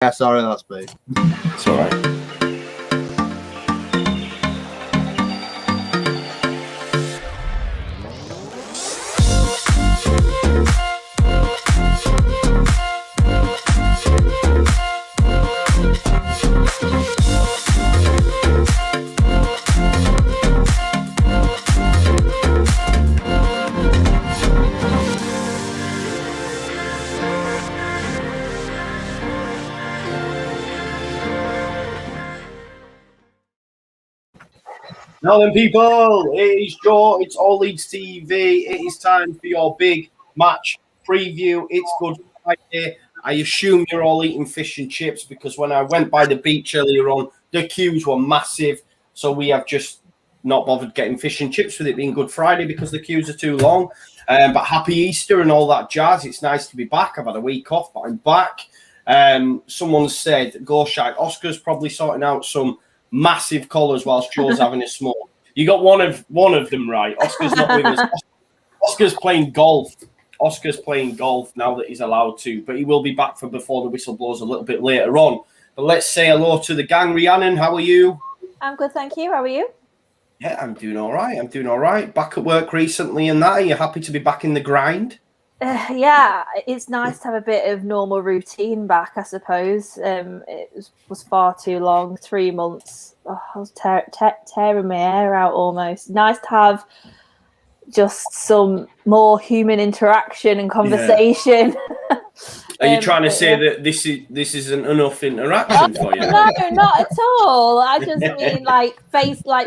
Yeah, sorry, that's me. It's all right. Now then, people, it is Joe. It's All Leeds TV. It is time for your big match preview. It's Good Friday. I assume you're all eating fish and chips because when I went by the beach earlier on, the queues were massive. So we have just not bothered getting fish and chips with it being Good Friday because the queues are too long. But happy Easter and all that jazz. It's nice to be back. I've had a week off, but I'm back. Someone said, go shite. Oscar's probably sorting out some massive collars whilst Joe's having a smoke. You got one of them right. Oscar's not with us. Oscar's playing golf. Oscar's playing golf now that he's allowed to, but he will be back for before the whistle blows a little bit later on. But let's say hello to the gang. Rhiannon, how are you? I'm good, thank you. How are you? Yeah, I'm doing all right. Back at work recently and that. Are you happy to be back in the grind? Yeah, it's nice to have a bit of normal routine back, I suppose. It was far too long, 3 months. Oh, I was tearing my hair out almost. Nice to have just some more human interaction and conversation. Yeah. Are you trying to say that this isn't enough interaction for you? No, not at all. I just mean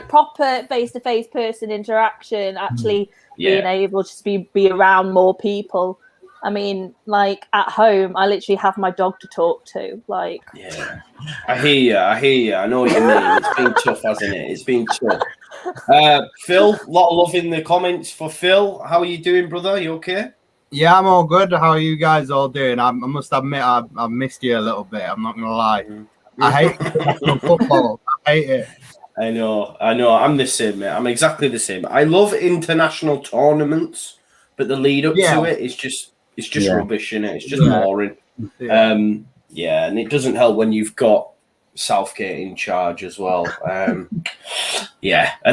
proper face-to-face person interaction, actually being able to be around more people. I mean, like at home, I literally have my dog to talk to. Like, yeah, I hear you. I know what you mean. It's been tough, hasn't it? It's been tough. Phil, a lot of love in the comments for Phil. How are you doing, brother? You okay? Yeah, I'm all good. How are you guys all doing? I must admit, I've missed you a little bit. I'm not going to lie. I hate football. I hate it. I know. I'm the same, mate. I'm exactly the same. I love international tournaments, but the lead up to it is just rubbish, innit? It's just boring. Yeah. And it doesn't help when you've got Southgate in charge as well. And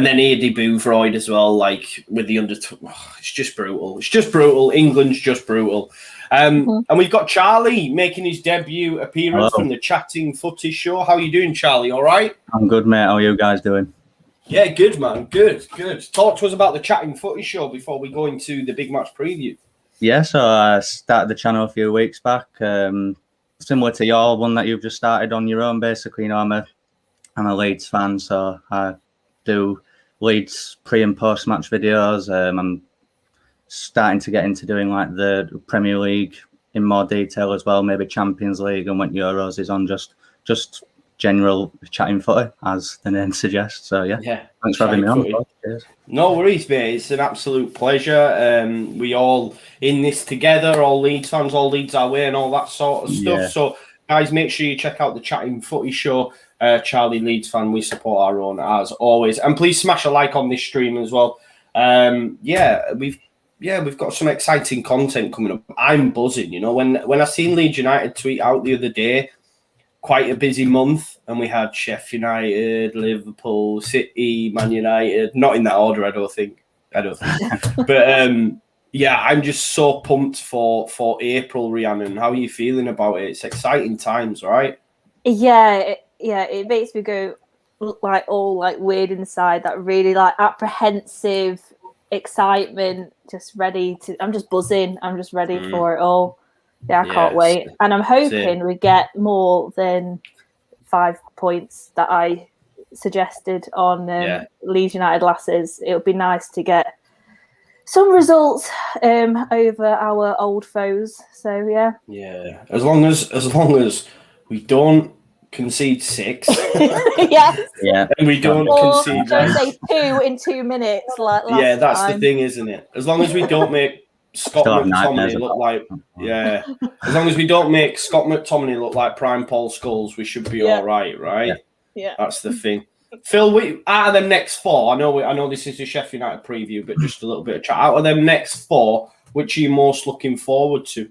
then Eddie Boothroyd as well, like with the it's just brutal. England's just brutal. And we've got Charlie making his debut appearance from the Chatting Footy Show. How are you doing, Charlie? All right? I'm good, mate. How are you guys doing? Yeah, good, man. Good. Talk to us about the Chatting Footy Show before we go into the big match preview. Yeah, so I started the channel a few weeks back. Similar to your one that you've just started on your own, basically. You know, I'm a Leeds fan, so I do Leeds pre and post match videos. I'm starting to get into doing like the Premier League in more detail as well, maybe Champions League, and when Euros is on, just general chatting footy, as the name suggests. So yeah, thanks for having me on. Cheers. No worries, mate. It's an absolute pleasure. We all in this together, all Leeds fans, all Leeds our way, and all that sort of stuff. Yeah. So, guys, make sure you check out the Chatting Footy Show. Charlie, Leeds fan, we support our own as always, and please smash a like on this stream as well. We've got some exciting content coming up. I'm buzzing. You know, when I seen Leeds United tweet out the other day, quite a busy month, and we had Sheffield United, Liverpool, City, Man United. Not in that order, I don't think. But I'm just so pumped for April, Rhiannon. How are you feeling about it? It's exciting times, right? Yeah. It makes me go like all like weird inside. That really like apprehensive excitement. Just ready to. I'm just buzzing. I'm just ready for it all. Yeah, I can't wait. And I'm hoping we get more than 5 points that I suggested on Leeds United Lasses. It would be nice to get some results over our old foes. So, yeah. Yeah. As long as we don't concede 6. Yes. Yeah. And we don't concede. Don't say 2 in 2 minutes like last Yeah, that's time. the thing, isn't it? As long as we don't make Scott McTominay look like as long as we don't make Scott McTominay look like prime Paul Scholes, we should be all right? Yeah, that's the thing. Phil, out of them next 4, I know this is a Sheffield United preview, but just a little bit of chat. Out of them next 4, which are you most looking forward to?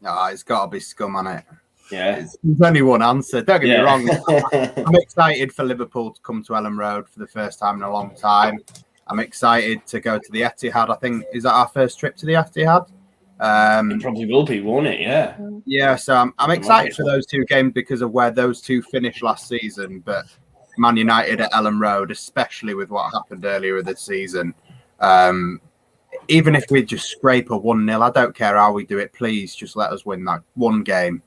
It's got to be Scum, hasn't it? Yeah. There's only one answer. Don't get me Yeah. wrong. I'm excited for Liverpool to come to Elland Road for the first time in a long time. I'm excited to go to the Etihad. I think, is that our first trip to the Etihad? It probably will be, won't it? Yeah. Yeah, so I'm excited for those two games because of where those two finished last season. But Man United at Elland Road, especially with what happened earlier this season, even if we just scrape a 1-0, I don't care how we do it. Please just let us win that one game.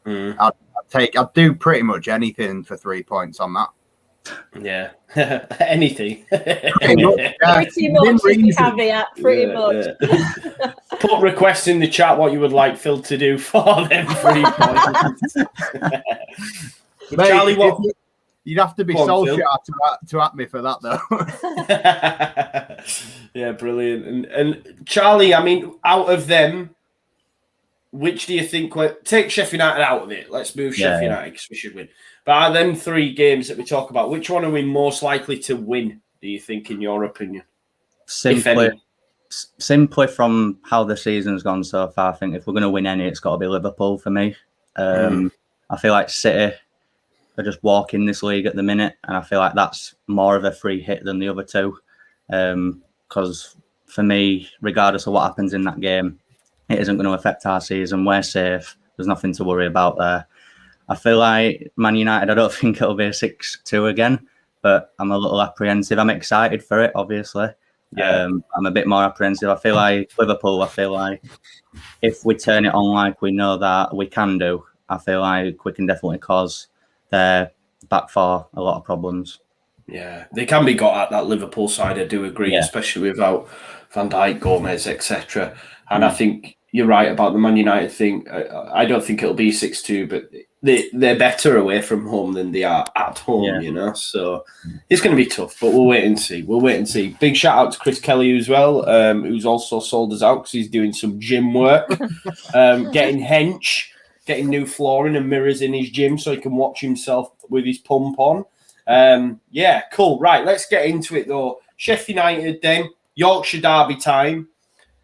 I'd do pretty much anything for 3 points on that. Yeah. Anything. Pretty much, Pretty much is the caveat, pretty much. Yeah. Put requests in the chat what you would like Phil to do for them 3 points. Mate, Charlie, what? You'd have to be Solskjaer to at me for that, though. Yeah, brilliant. And Charlie, I mean, out of them, which do you think? Take Sheffield United out of it. Let's move Sheffield United because we should win. But out of them 3 games that we talk about, which one are we most likely to win, do you think, in your opinion? Simply from how the season's gone so far, I think if we're going to win any, it's got to be Liverpool for me. I feel like City are just walking this league at the minute, and I feel like that's more of a free hit than the other two. Because for me, regardless of what happens in that game, it isn't going to affect our season. We're safe. There's nothing to worry about there. I feel like Man United, I don't think it'll be a 6-2 again, but I'm a little apprehensive. I'm excited for it, obviously. Yeah. I'm a bit more apprehensive. I feel like Liverpool, if we turn it on like we know that we can do, I feel like we can definitely cause their back four a lot of problems. Yeah, they can be got at that Liverpool side, I do agree, especially without Van Dijk, Gomez, etc. And I think you're right about the Man United thing. I don't think it'll be 6-2, but they're better away from home than they are at home, you know. So it's going to be tough, but we'll wait and see. Big shout out to Chris Kelly as well, who's also sold us out because he's doing some gym work, getting hench, getting new flooring and mirrors in his gym so he can watch himself with his pump on. Yeah, cool. Right, let's get into it though. Sheffield United, then Yorkshire derby time.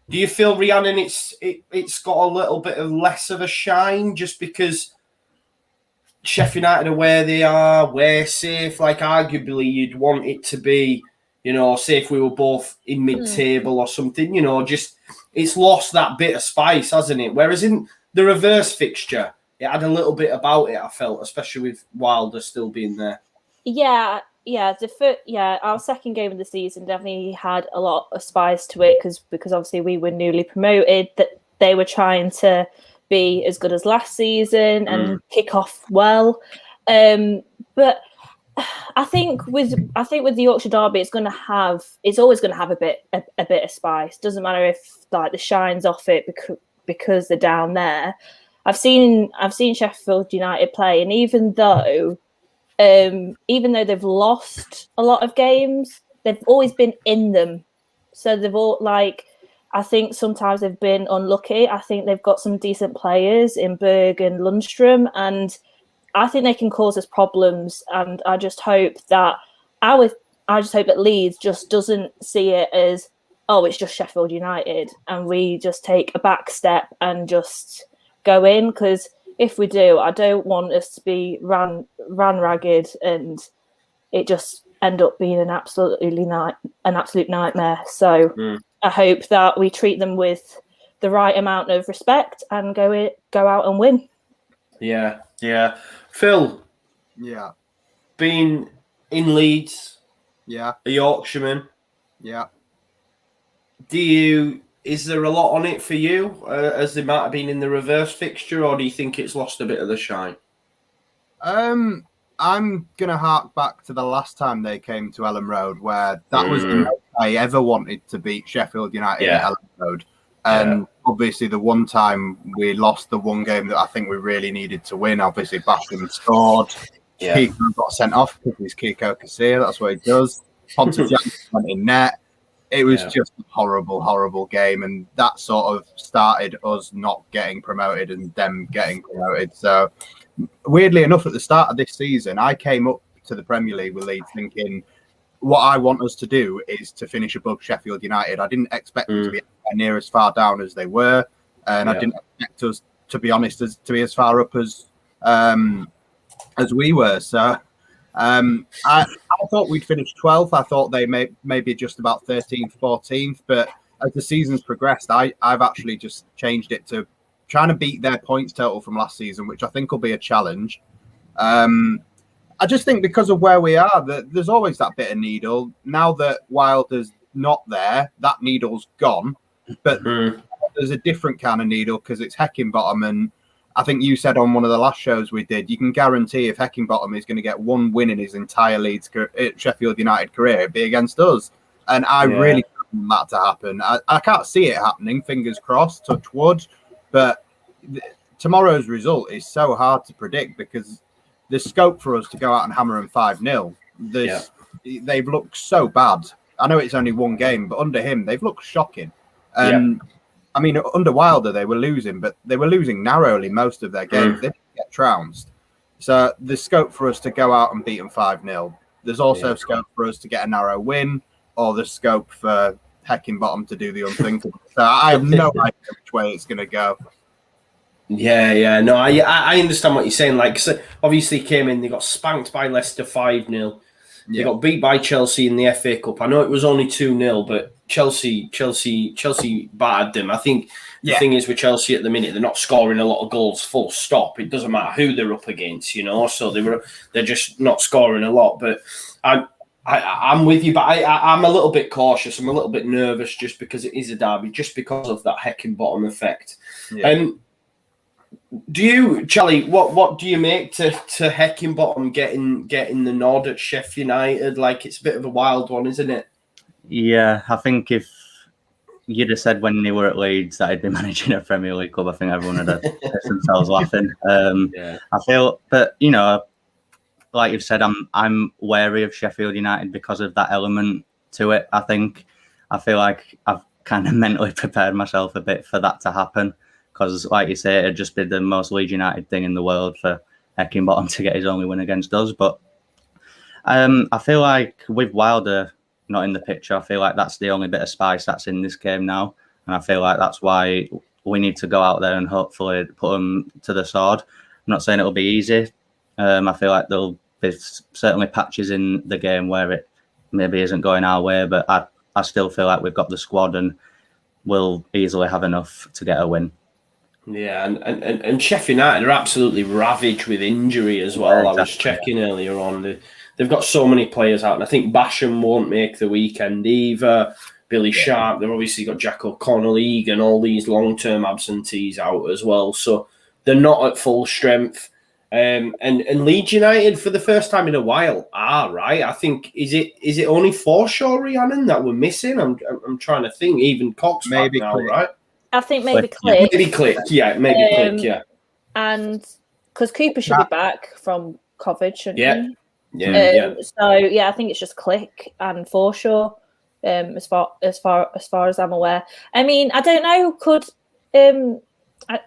Do you feel, Rhiannon, it's got a little bit of less of a shine just because Sheffield United are where they are, we're safe? Like, arguably, you'd want it to be, you know, say if we were both in mid-table or something, you know, just it's lost that bit of spice, hasn't it? Whereas in the reverse fixture, it had a little bit about it, I felt, especially with Wilder still being there. Yeah, our second game of the season definitely had a lot of spice to it because obviously we were newly promoted. That they were trying to be as good as last season and kick off well. But I think with the Yorkshire derby, it's always going to have a bit of spice. Doesn't matter if like the shine's off it because they're down there. I've seen Sheffield United play, and even though they've lost a lot of games, they've always been in them. So they've all I think sometimes they've been unlucky. I think they've got some decent players in Berg and Lundstrom, and I think they can cause us problems. And I just hope that Leeds just doesn't see it as, oh, it's just Sheffield United, and we just take a back step and just go in, because if we do, I don't want us to be ran ragged and it just end up being an absolute nightmare. So I hope that we treat them with the right amount of respect and go out and win. Yeah. Phil. Yeah. Being in Leeds. Yeah. A Yorkshireman. Yeah. Is there a lot on it for you, as there might have been in the reverse fixture, or do you think it's lost a bit of the shine? I'm going to hark back to the last time they came to Elland Road, where that was the most I ever wanted to beat Sheffield United at Elland Road. And obviously the one time we lost the one game that I think we really needed to win, obviously Basham scored. Kiko got sent off because he's Kiko Casilla. That's what he does. Ponce Jackson went in net. It was just a horrible, horrible game, and that sort of started us not getting promoted and them getting promoted. So, weirdly enough, at the start of this season, I came up to the Premier League with Leeds thinking what I want us to do is to finish above Sheffield United. I didn't expect them to be near as far down as they were, and I didn't expect us, to be honest, to be as far up as as we were. So I thought we'd finish 12th. I thought they may be just about 13th, 14th. But as the season's progressed, I've actually just changed it to trying to beat their points total from last season, which I think will be a challenge. I just think because of where we are, that there's always that bit of needle. Now that Wilder's not there, that needle's gone. But there's a different kind of needle because it's Heckingbottom. And I think you said on one of the last shows we did, you can guarantee if Heckingbottom is going to get one win in his entire Leeds Sheffield United career, it'd be against us. And I really don't want that to happen. I can't see it happening, fingers crossed, touch wood. But tomorrow's result is so hard to predict because there's scope for us to go out and hammer them 5-0. They've looked so bad. I know it's only one game, but under him, they've looked shocking. I mean, under Wilder, they were losing, but they were losing narrowly most of their games. They didn't get trounced. So there's scope for us to go out and beat them 5-0. There's also scope for us to get a narrow win, or there's scope for Heckingbottom to do the unthinkable. So I have no idea which way it's going to go. Yeah. No, I understand what you're saying. Like, so obviously came in, they got spanked by Leicester 5-0. They got beat by Chelsea in the FA Cup. I know it was only 2-0, but Chelsea battered them. I think the thing is with Chelsea at the minute, they're not scoring a lot of goals. Full stop. It doesn't matter who they're up against, So they're just not scoring a lot. But I'm with you, but I'm a little bit cautious. I'm a little bit nervous just because it is a derby, just because of that Heckingbottom effect. Do you, Charlie? What do you make to Heckingbottom getting the nod at Sheffield United? Like, it's a bit of a wild one, isn't it? Yeah, I think if you'd have said when they were at Leeds that I'd be managing a Premier League club, I think everyone would have pissed themselves laughing. I feel, but like you've said, I'm wary of Sheffield United because of that element to it. I feel like I've kind of mentally prepared myself a bit for that to happen. Because, like you say, it'd just be the most Leeds United thing in the world for Heckingbottom to get his only win against us. But I feel like with Wilder not in the picture, I feel like that's the only bit of spice that's in this game now. And I feel like that's why we need to go out there and hopefully put them to the sword. I'm not saying it'll be easy. I feel like there'll be certainly patches in the game where it maybe isn't going our way. But I still feel like we've got the squad and we'll easily have enough to get a win. Yeah, and Sheffield United are absolutely ravaged with injury as well. Yeah, exactly. I was checking earlier on. They've got so many players out, and I think Basham won't make the weekend either. Billy Sharp, they've obviously got Jack O'Connell, Egan, all these long-term absentees out as well. So they're not at full strength. And Leeds United, for the first time in a while, right. I think, is it only Forshaw, Rhiannon, that we're missing? I'm trying to think. Even Cox maybe now, right? I think maybe Click. Maybe Click, Click. And because Cooper should be back from COVID, shouldn't he? Yeah. So I think it's just Click and Forshaw, as far as I'm aware. I mean, I don't know. Could I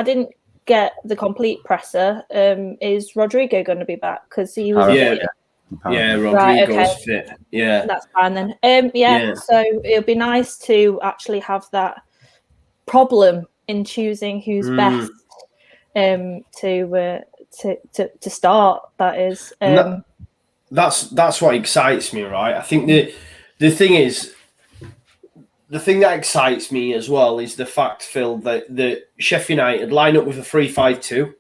didn't get the complete presser. Is Rodrigo going to be back? Because he was Rodrigo's fit. Yeah, that's fine then. So it'll be nice to actually have that problem in choosing who's best to start. That is that's what excites me, right? I think the thing that excites me as well is the fact, Phil, that the Sheffield United line up with a 3-5-2,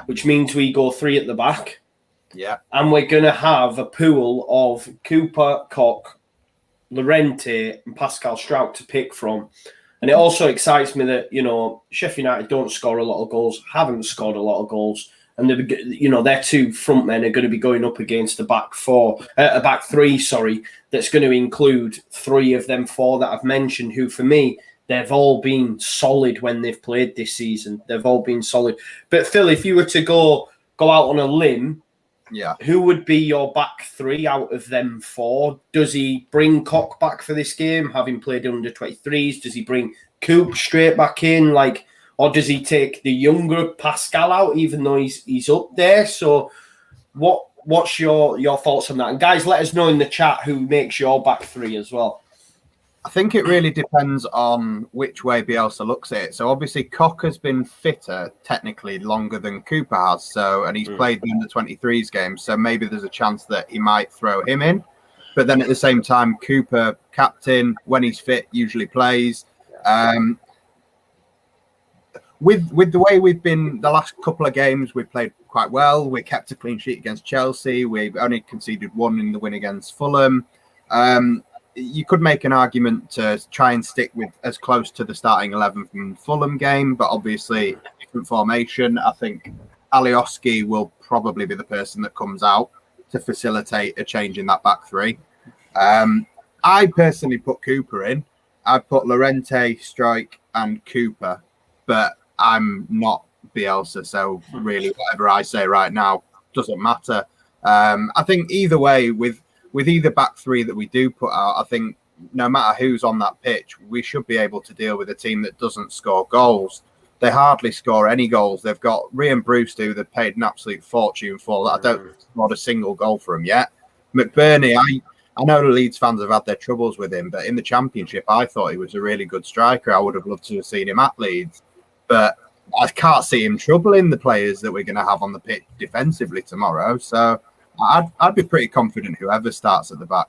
which means we go 3 at the back, and we're gonna have a pool of Cooper, Koch, Llorente, and Pascal Strout to pick from. And it also excites me that, Sheffield United don't score a lot of goals, haven't scored a lot of goals. And, their two front men are going to be going up against a back three, that's going to include 3 of them 4 that I've mentioned, who, for me, they've all been solid when they've played this season. They've all been solid. But, Phil, if you were to go out on a limb, who would be your back 3 out of them 4? Does he bring Koch back for this game, having played under 23s? Does he bring Coop straight back in, or does he take the younger Pascal out, even though he's up there? So, what's your thoughts on that? And guys, let us know in the chat who makes your back 3 as well. I think it really depends on which way Bielsa looks at it. So obviously Koch has been fitter technically longer than Cooper has. And he's played the under-23s games. So maybe there's a chance that he might throw him in. But then at the same time, Cooper, captain, when he's fit, usually plays. With the way we've been the last couple of games, we've played quite well. We kept a clean sheet against Chelsea. We've only conceded one in the win against Fulham. You could make an argument to try and stick with as close to the starting 11 from the Fulham game, but obviously different formation. I think Alioski will probably be the person that comes out to facilitate a change in that back three. I personally put Cooper in. I put Llorente, Strike, and Cooper, but I'm not Bielsa, so really whatever I say right now doesn't matter. I think either way, with either back three that we do put out, I think no matter who's on that pitch, we should be able to deal with a team that doesn't score goals. They hardly score any goals. They've got Rhian Bruce, who they've paid an absolute fortune for. I don't scored a single goal for him yet. McBurney, I know the Leeds fans have had their troubles with him, but in the Championship, I thought he was a really good striker. I would have loved to have seen him at Leeds, but I can't see him troubling the players that we're going to have on the pitch defensively tomorrow. So I'd be pretty confident whoever starts at the back.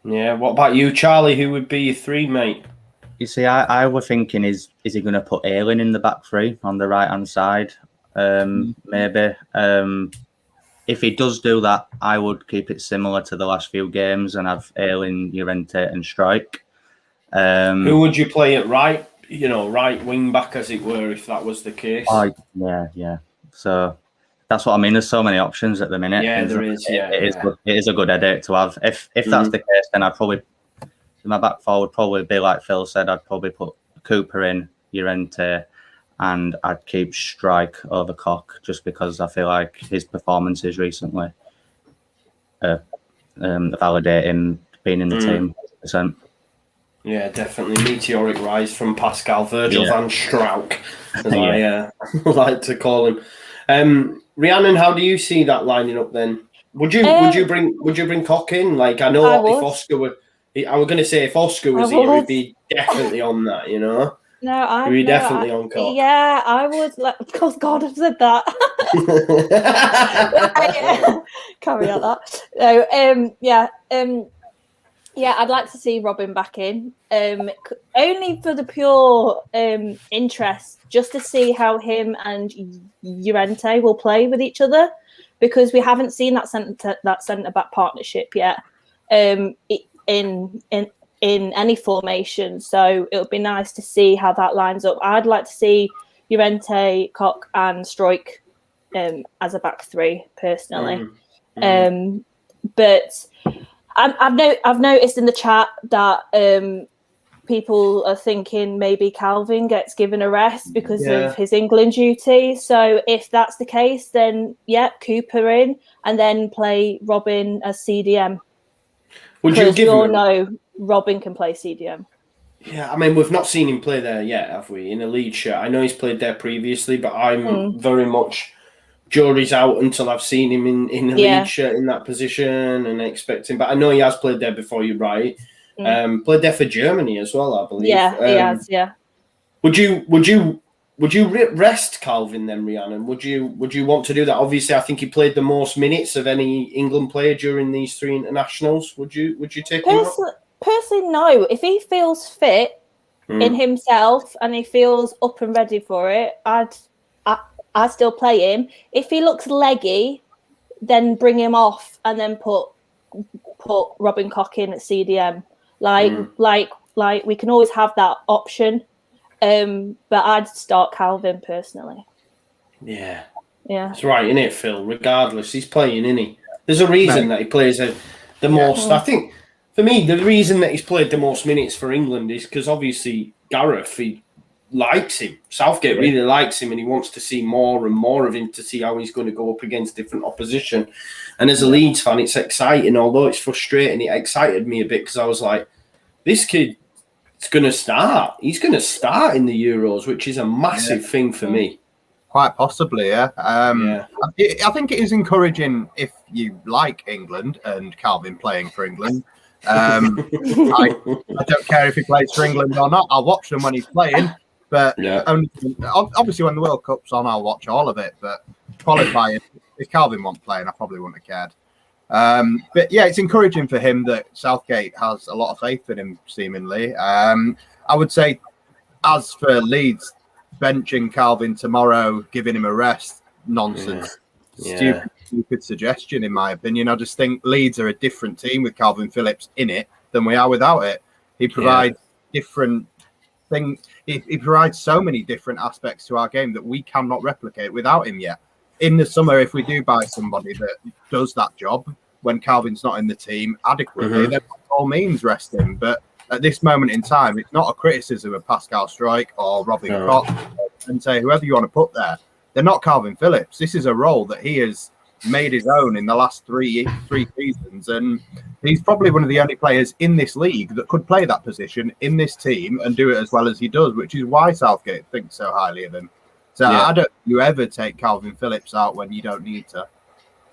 Yeah. What about you, Charlie? Who would be your three, mate? You see, I was thinking, is he going to put Ayling in the back three on the right-hand side? Maybe. If he does do that, I would keep it similar to the last few games and have Ayling, Llorente and Strike. Who would you play at right? Right wing back, as it were, if that was the case. Yeah. So that's what I mean. There's so many options at the minute. Yeah, there is. It is a good headache to have. If that's the case, then I'd probably my back four would probably be like Phil said. I'd probably put Cooper in, Llorente, and I'd keep Strike over Koch just because I feel like his performances recently validate him being in the team 100%. Yeah, definitely. Meteoric rise from Pascal Virgil van Strauch, as I like to call him. Rhiannon, how do you see that lining up then? Would you bring Koch in? Like, I know if Oscar were, I was going to say if Oscar was here, he'd be definitely on that. No, I'd be definitely on Koch. Yeah, I would. Because God, I've said that. Carry out that. No, yeah, I'd like to see Robin back in, only for the pure interest, just to see how him and Llorente will play with each other, because we haven't seen that centre back partnership yet in any formation. So it would be nice to see how that lines up. I'd like to see Llorente, Koch, and Strike as a back three personally, but. I've noticed in the chat that people are thinking maybe Calvin gets given a rest because of his England duty. So if that's the case, then Cooper in and then play Robin as CDM. Because we all know Robin can play CDM. Yeah, I mean, we've not seen him play there yet, have we? In a Leeds shirt. I know he's played there previously, but I'm very much... jury's out until I've seen him in a Leeds shirt in that position and expecting. But I know he has played there before. You're right. Played there for Germany as well, I believe. Yeah, he has. Yeah. Would you rest Calvin then, Rhiannon? Would you want to do that? Obviously, I think he played the most minutes of any England player during these three internationals. Would you take him? Personally, no. If he feels fit in himself and he feels up and ready for it, I still play him. If he looks leggy, then bring him off and then put Robin Koch in at CDM. Like we can always have that option. But I'd start Calvin personally. Yeah. That's right, isn't it, Phil? Regardless, he's playing, isn't he? There's a reason that he plays the most. I think for me, the reason that he's played the most minutes for England is because obviously Gareth, he likes him. Southgate really likes him and he wants to see more and more of him to see how he's going to go up against different opposition. And as a Leeds fan, it's exciting, although it's frustrating. It excited me a bit because I was like, this kid is going to start. He's going to start in the Euros, which is a massive thing for me. Quite possibly, yeah. I think it is encouraging if you like England and Calvin playing for England, I don't care if he plays for England or not. I'll watch them when he's playing, but only, obviously when the World Cup's on, I'll watch all of it. But qualifying, if Calvin wasn't playing, I probably wouldn't have cared. But yeah, it's encouraging for him that Southgate has a lot of faith in him, seemingly. I would say, as for Leeds, benching Calvin tomorrow, giving him a rest, nonsense. Stupid suggestion, in my opinion. I just think Leeds are a different team with Calvin Phillips in it than we are without it. He provides different things. He provides so many different aspects to our game that we cannot replicate without him yet. In the summer, if we do buy somebody that does that job when Calvin's not in the team adequately, then by all means rest him. But at this moment in time, it's not a criticism of Pascal Struijk or Robin Koch and say whoever you want to put there. They're not Calvin Phillips. This is a role that he has made his own in the last three seasons, and he's probably one of the only players in this league that could play that position in this team and do it as well as he does, which is why Southgate thinks so highly of him. So I don't think you ever take Calvin Phillips out when you don't need to.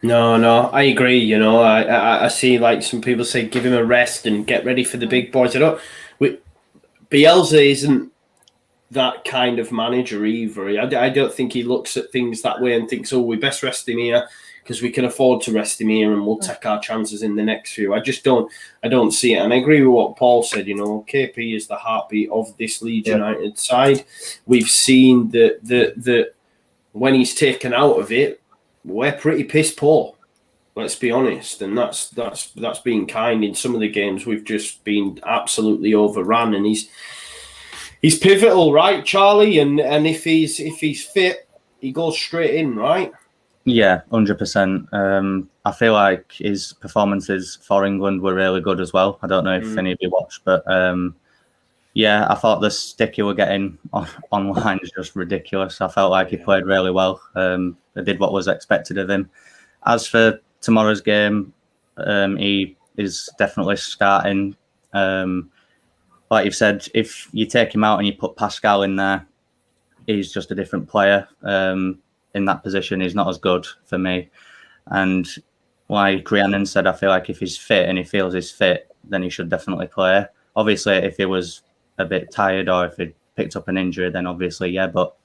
No, I agree. You know, I see like some people say give him a rest and get ready for the big boys. Bielsa isn't that kind of manager either. I don't think he looks at things that way and thinks, oh, we best rest him here because we can afford to rest him here and we'll take our chances in the next few. I don't see it. And I agree with what Paul said. You know, KP is the heartbeat of this Leeds United side. We've seen that when he's taken out of it, we're pretty piss poor. Let's be honest, and that's being kind. In some of the games, we've just been absolutely overrun, and he's pivotal, right, Charlie? And if he's fit, he goes straight in, right? Yeah, 100%. I feel like his performances for England were really good as well. I don't know if any of you watched, but yeah, I thought the stick he were getting online is just ridiculous. I felt like he played really well. He did what was expected of him. As for tomorrow's game, he is definitely starting. Like you've said, if you take him out and you put Pascal in there, he's just a different player. In that position, he's not as good for me. And like Rhiannon said, I feel like if he's fit and he feels he's fit, then he should definitely play. Obviously, if he was a bit tired or if he'd picked up an injury, then obviously, yeah. But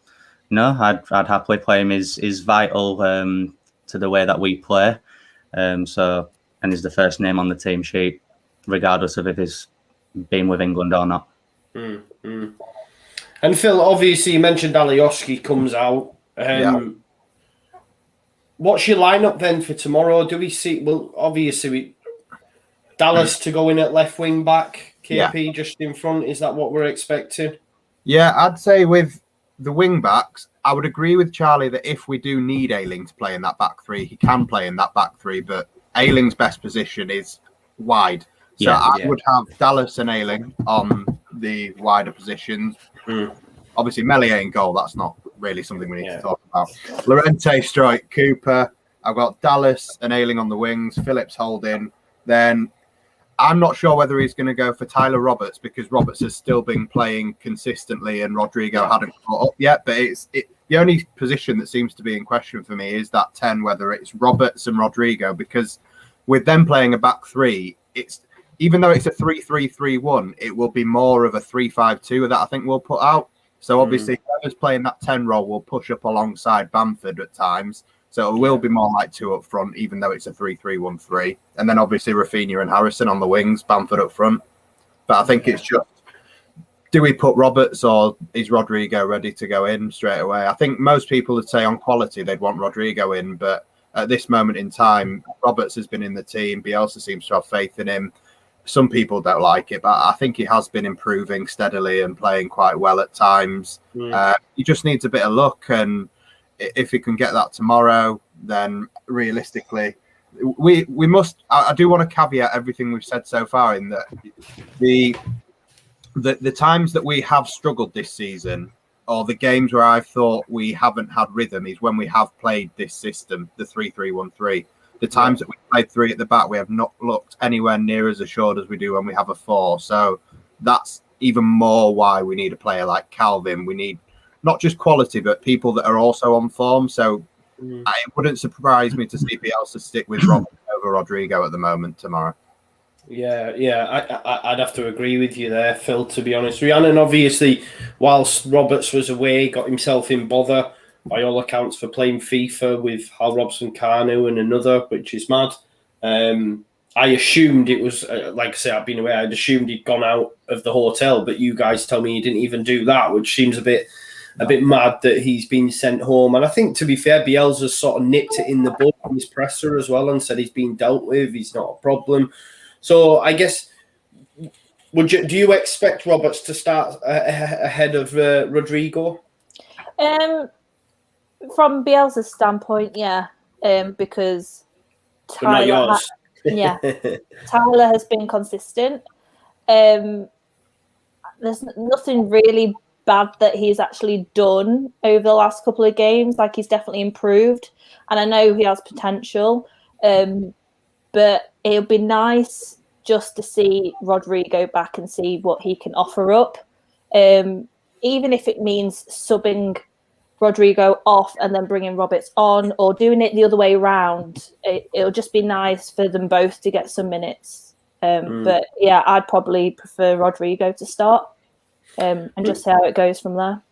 no, I'd happily play him. He's vital to the way that we play. And he's the first name on the team sheet, regardless of if he's been with England or not. And Phil, obviously, you mentioned Alioski comes out. What's your lineup then for tomorrow? Do we see? Well, obviously, Dallas to go in at left wing back, KP just in front. Is that what we're expecting? Yeah, I'd say with the wing backs, I would agree with Charlie that if we do need Ayling to play in that back three, he can play in that back three. But Ayling's best position is wide, so I would have Dallas and Ayling on the wider positions. Obviously, Meslier in goal. That's not really something we need to talk about. Llorente, Struijk, Cooper. I've got Dallas and Ayling on the wings. Phillips holding. Then I'm not sure whether he's going to go for Tyler Roberts because Roberts has still been playing consistently and Rodrigo hadn't caught up yet. But the only position that seems to be in question for me is that 10, whether it's Roberts and Rodrigo, because with them playing a back three, even though it's a 3-3-3-1, it will be more of a 3-5-2 that I think we'll put out. So obviously, whoever's playing that 10 role will push up alongside Bamford at times. So it will be more like two up front, even though it's a 3-3-1-3. And then obviously Rafinha and Harrison on the wings, Bamford up front. But I think it's just, do we put Roberts or is Rodrigo ready to go in straight away? I think most people would say on quality they'd want Rodrigo in, but at this moment in time, Roberts has been in the team. Bielsa seems to have faith in him. Some people don't like it, but I think he has been improving steadily and playing quite well at times. He just needs a bit of luck, and if he can get that tomorrow, then realistically, we must. I do want to caveat everything we've said so far in that the times that we have struggled this season, or the games where I've thought we haven't had rhythm, is when we have played this system, the 3-3-1-3. The times that we played three at the back, we have not looked anywhere near as assured as we do when we have a four. So that's even more why we need a player like Calvin. We need not just quality, but people that are also on form. So it wouldn't surprise me to see Bielsa stick with Robert over Rodrigo at the moment tomorrow. Yeah. I'd have to agree with you there, Phil, to be honest. Rhiannon, obviously, whilst Roberts was away, got himself in bother, by all accounts, for playing FIFA with Hal Robson-Kanu and another, which is mad. I assumed it was, like I say, I've been away, I'd assumed he'd gone out of the hotel, but you guys tell me he didn't even do that, which seems a bit mad that he's been sent home. And I think, to be fair, Bielsa's sort of nipped it in the bud in his presser as well and said he's been dealt with, he's not a problem. So I guess, do you expect Roberts to start ahead of Rodrigo? From Bielsa's standpoint, yeah, because Tyler, not yours. Tyler has been consistent. There's nothing really bad that he's actually done over the last couple of games. Like, he's definitely improved, and I know he has potential. But it'll be nice just to see Rodrigo back and see what he can offer up. Even if it means subbing Rodrigo off and then bringing Roberts on, or doing it the other way around, it'll just be nice for them both to get some minutes. But yeah, I'd probably prefer Rodrigo to start and just see how it goes from there.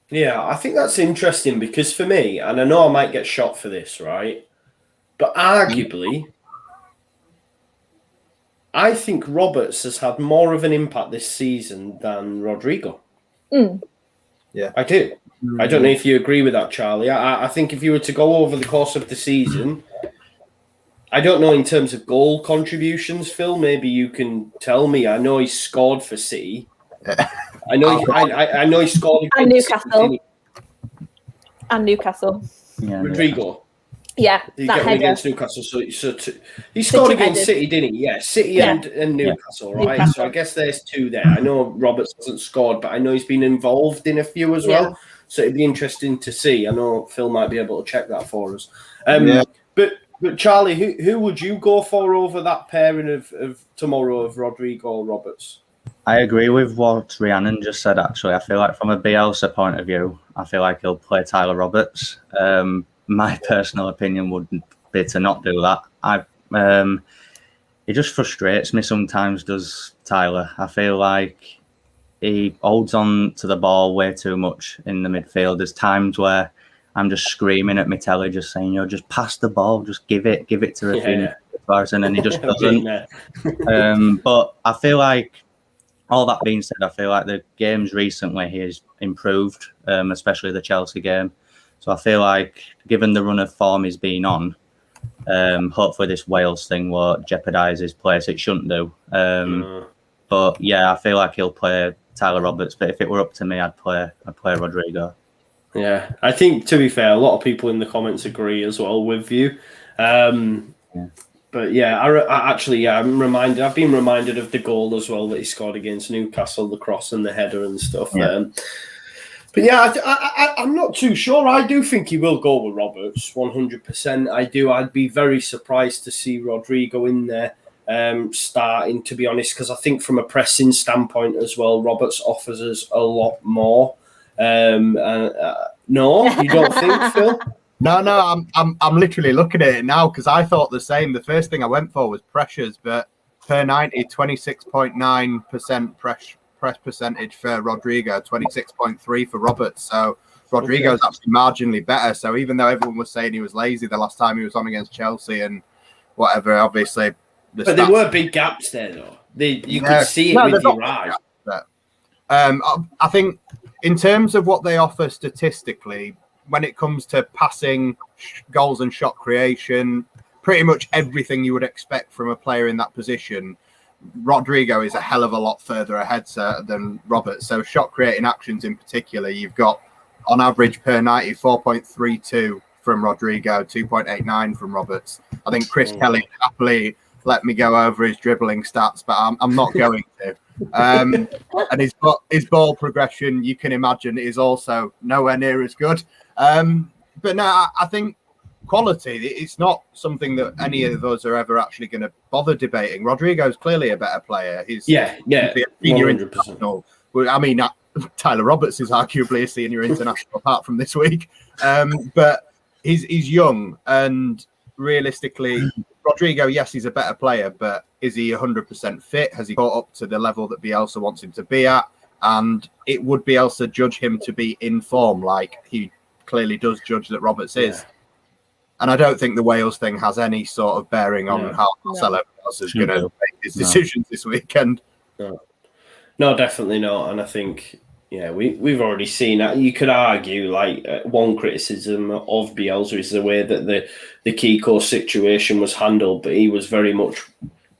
Yeah, I think that's interesting because for me, and I know I might get shot for this, right? But arguably, I think Roberts has had more of an impact this season than Rodrigo. Yeah, I do. I don't know if you agree with that, Charlie. I think if you were to go over the course of the season, I don't know in terms of goal contributions, Phil. Maybe you can tell me. I know he scored for City. I know he scored and Newcastle. And Newcastle. Yeah, Rodrigo. Yeah, he got against Newcastle. So he scored against City, didn't he? Yeah, City and Newcastle, right? Newcastle. So I guess there's two there. I know Roberts hasn't scored, but I know he's been involved in a few as well. So it'd be interesting to see. I know Phil might be able to check that for us. But Charlie, who would you go for over that pairing of tomorrow of Rodrigo or Roberts? I agree with what Rhiannon just said, actually. I feel like from a Bielsa point of view, I feel like he'll play Tyler Roberts. My personal opinion would be to not do that. It just frustrates me sometimes, does Tyler. I feel like he holds on to the ball way too much in the midfield. There's times where I'm just screaming at my telly, just saying, just pass the ball, just give it to Rafinha, and he just doesn't. But I feel like, all that being said, I feel like the games recently he has improved, especially the Chelsea game. So I feel like, given the run of form he's been on, hopefully this Wales thing won't jeopardise his place. It shouldn't do. But yeah, I feel like he'll play Tyler Roberts. But if it were up to me, I'd play Rodrigo. Yeah, I think, to be fair, a lot of people in the comments agree as well with you. But yeah, I'm reminded. I've been reminded of the goal as well that he scored against Newcastle, the cross and the header and stuff. Yeah. But yeah, I'm not too sure. I do think he will go with Roberts, 100%. I do. I'd be very surprised to see Rodrigo in there starting, to be honest, because I think from a pressing standpoint as well, Roberts offers us a lot more. No, you don't think, Phil? No, I'm literally looking at it now because I thought the same. The first thing I went for was pressures, but per 90, 26.9% press percentage for Rodrigo, 26.3 for Roberts. So Rodrigo's actually marginally better. So even though everyone was saying he was lazy the last time he was on against Chelsea and whatever, obviously. But there were big gaps there, though. You could see it with your eyes. I think in terms of what they offer statistically, when it comes to passing, goals and shot creation, pretty much everything you would expect from a player in that position, Rodrigo is a hell of a lot further ahead than Roberts. So shot creating actions in particular, you've got on average per 90, 4.32 from Rodrigo, 2.89 from Roberts. I think Chris Kelly happily let me go over his dribbling stats, but I'm not going to. And his ball progression, you can imagine, is also nowhere near as good. But no, I think quality, it's not something that any of us are ever actually going to bother debating. Rodrigo's clearly a better player. He's senior 100%. International. I mean, Tyler Roberts is arguably a senior international apart from this week. But he's young, and realistically, Rodrigo, yes, he's a better player, but is he 100% fit? Has he caught up to the level that Bielsa wants him to be at? And it would Bielsa judge him to be in form, like he clearly does judge that Roberts is. And I don't think the Wales thing has any sort of bearing on how Marcelo is going to make his decisions this weekend. No, definitely not. And I think, we've already seen that. You could argue, one criticism of Bielsa is the way that the Kiko situation was handled, but he was very much,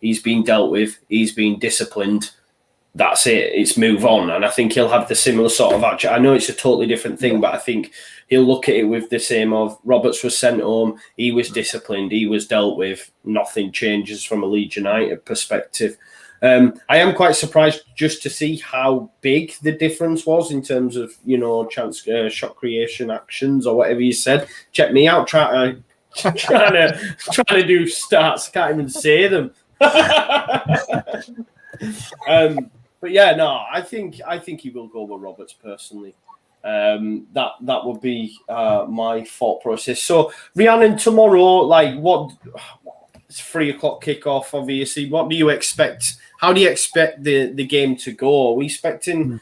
he's been dealt with, he's been disciplined. That's it. It's move on. And I think he'll have the similar sort of attitude. I know it's a totally different thing, but I think he'll look at it with the same of Roberts was sent home. He was disciplined. He was dealt with. Nothing changes from a Leeds United perspective. I am quite surprised just to see how big the difference was in terms of, chance, shot creation, actions, or whatever you said. Check me out, trying to do stats. I can't even say them. But I think he will go with Roberts personally. That would be my thought process. So Rhiannon, tomorrow, it's 3:00 kickoff. Obviously, what do you expect? How do you expect the game to go? Are we expecting?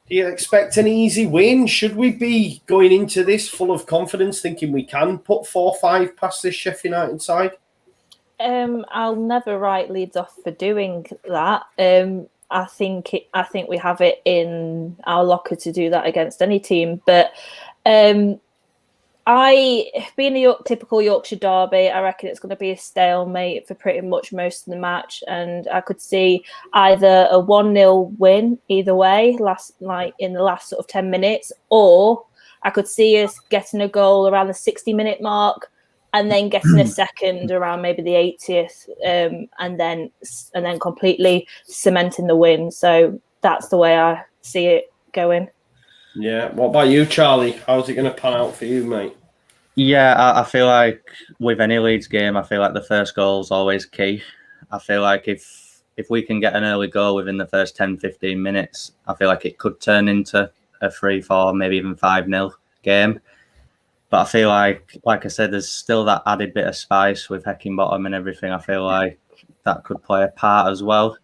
Do you expect an easy win? Should we be going into this full of confidence, thinking we can put 4-5 past this Sheffield United side? I'll never write Leeds off for doing that. I think we have it in our locker to do that against any team. But being a typical Yorkshire derby, I reckon it's going to be a stalemate for pretty much most of the match, and I could see either a 1-0 win either way, in the last sort of 10 minutes, or I could see us getting a goal around the 60-minute mark, and then getting a second around maybe the 80th, and then completely cementing the win. So that's the way I see it going. Yeah. What about you, Charlie? How's it going to pan out for you, mate? Yeah, I feel like with any Leeds game, I feel like the first goal is always key. I feel like if we can get an early goal within the first 10, 15 minutes, I feel like it could turn into a 3-4, maybe even 5-0 game. But I feel like I said, there's still that added bit of spice with Heckingbottom and everything. I feel like that could play a part as well.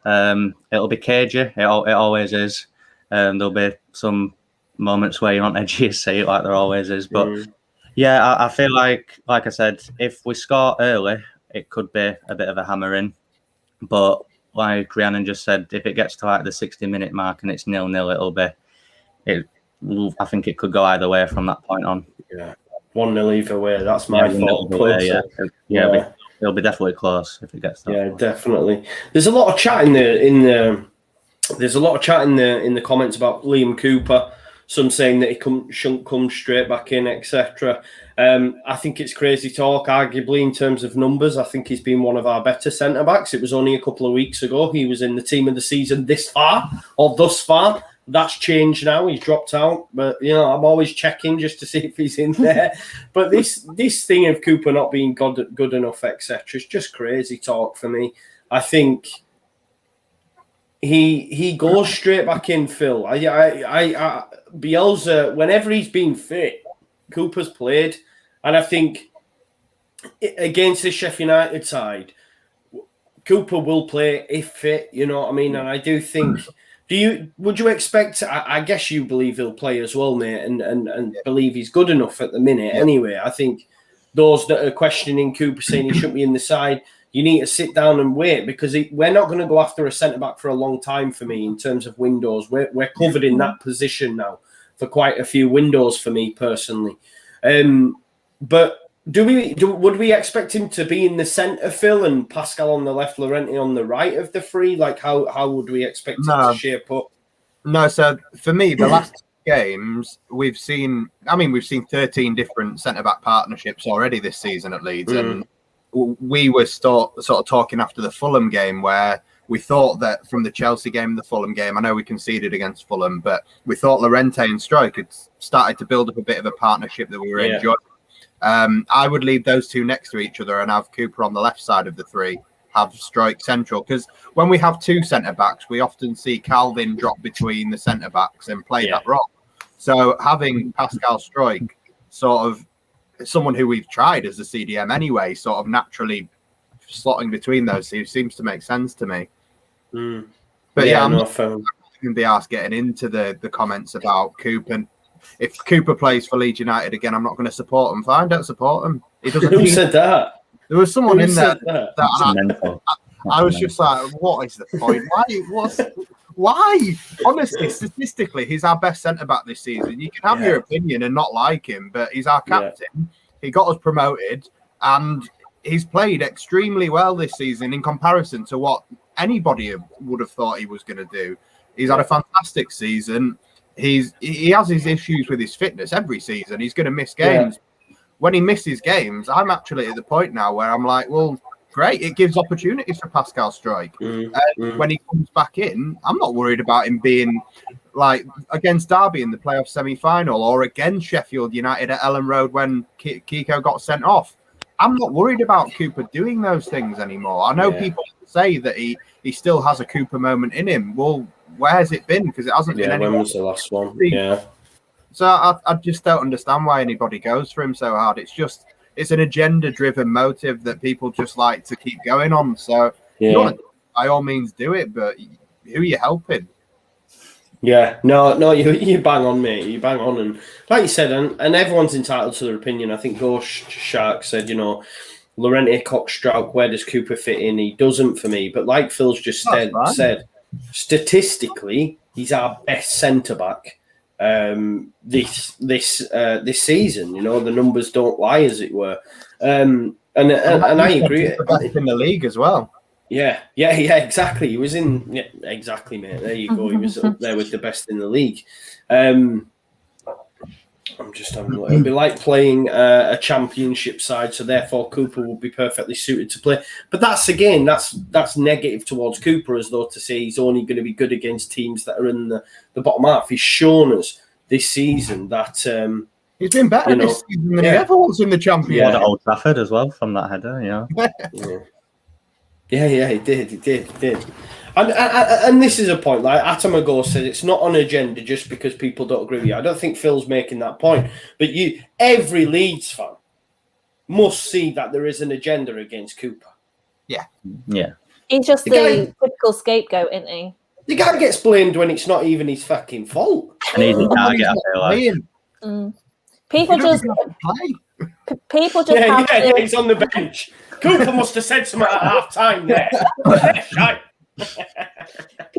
It'll be cagey. It always is. There'll be some moments where you're on edge of your seat, like there always is. But I feel like I said, if we score early, it could be a bit of a hammering. But like Rhiannon just said, if it gets to the 60-minute mark and it's 0-0, I think it could go either way from that point on. Yeah. 1-0 either way. That's my thought. It'll be definitely close if it gets that. Yeah, definitely. There's a lot of chat in the comments about Liam Cooper. Some saying that he shouldn't come straight back in, etc. I think it's crazy talk. Arguably, in terms of numbers, I think he's been one of our better centre backs. It was only a couple of weeks ago he was in the team of the season thus far. That's changed now. He's dropped out, but I'm always checking just to see if he's in there. But this thing of Cooper not being good enough, etc., is just crazy talk for me. I think he goes straight back in, Phil. Bielsa, whenever he's been fit, Cooper's played, and I think against the Sheffield United side, Cooper will play if fit. You know what I mean? And I do think. Would you expect? I guess you believe he'll play as well, mate, and believe he's good enough at the minute. Yeah. Anyway, I think those that are questioning Cooper saying he shouldn't be in the side, you need to sit down and wait, because we're not going to go after a centre back for a long time. For me, in terms of windows, we're covered in that position now for quite a few windows for me personally. But would we expect him to be in the centre, Phil, and Pascal on the left, Llorente on the right of the three? Like, how would we expect it to shape up? No, so for me, the last games we've seen 13 different centre-back partnerships already this season at Leeds. And we were sort of talking after the Fulham game, where we thought that from the Chelsea game, the Fulham game, I know we conceded against Fulham, but we thought Llorente and Struijk had started to build up a bit of a partnership that we were enjoying. I would leave those two next to each other and have Cooper on the left side of the three, have Struijk central. Because when we have two centre-backs, we often see Calvin drop between the centre-backs and play that role. So having Pascal Struijk, sort of someone who we've tried as a CDM anyway, sort of naturally slotting between those seems to make sense to me. Mm. But I'm no, not going to be asked getting into the comments about Cooper. If Cooper plays for Leeds United again, I'm not going to support him. Fine, don't support him. He doesn't. Who said that? There was someone in there that I was just like, what is the point? Why? Honestly, statistically, he's our best centre-back this season. You can have your opinion and not like him, but he's our captain. Yeah. He got us promoted, and he's played extremely well this season in comparison to what anybody would have thought he was going to do. He's had a fantastic season. He has his issues with his fitness every season. He's going to miss games. Yeah. When he misses games, I'm actually at the point now where I'm like, well, great, it gives opportunities for Pascal Struijk. When he comes back in, I'm not worried about him being like against Derby in the playoff semi-final or against Sheffield United at Ellen Road when Kiko got sent off. I'm not worried about Cooper doing those things anymore. I know people say that he still has a Cooper moment in him. Well, where's it been? Because it hasn't been anywhere. When was the last one? Yeah. So I just don't understand why anybody goes for him so hard. It's an agenda-driven motive that people just like to keep going on. So, by all means, do it. But who are you helping? Yeah, no, you bang on, mate. You bang on, and like you said, and everyone's entitled to their opinion. I think Ghost Shark said, Laurenti, Cox-Strauch, where does Cooper fit in? He doesn't for me. But like Phil's just said, statistically, he's our best centre back this season. The numbers don't lie, as it were. And I agree. The best in the league as well. Yeah, exactly. He was exactly, mate. There you go. He was up there with the best in the league. I'm just having a look. It'd be like playing a championship side, so therefore Cooper would be perfectly suited to play. But that's negative towards Cooper, as though to say he's only going to be good against teams that are in the bottom half. He's shown us this season that he's been better this season than he ever was in the Championship. At Old Trafford as well from that header, Yeah, he did. And this is a point, like Atamago said, it's not an agenda just because people don't agree with you. I don't think Phil's making that point. But every Leeds fan must see that there is an agenda against Cooper. Yeah. He's just the typical scapegoat, isn't he? The guy gets blamed when it's not even his fucking fault. And he's a target, I feel like. People just he's on the bench. Cooper must have said something at half time there.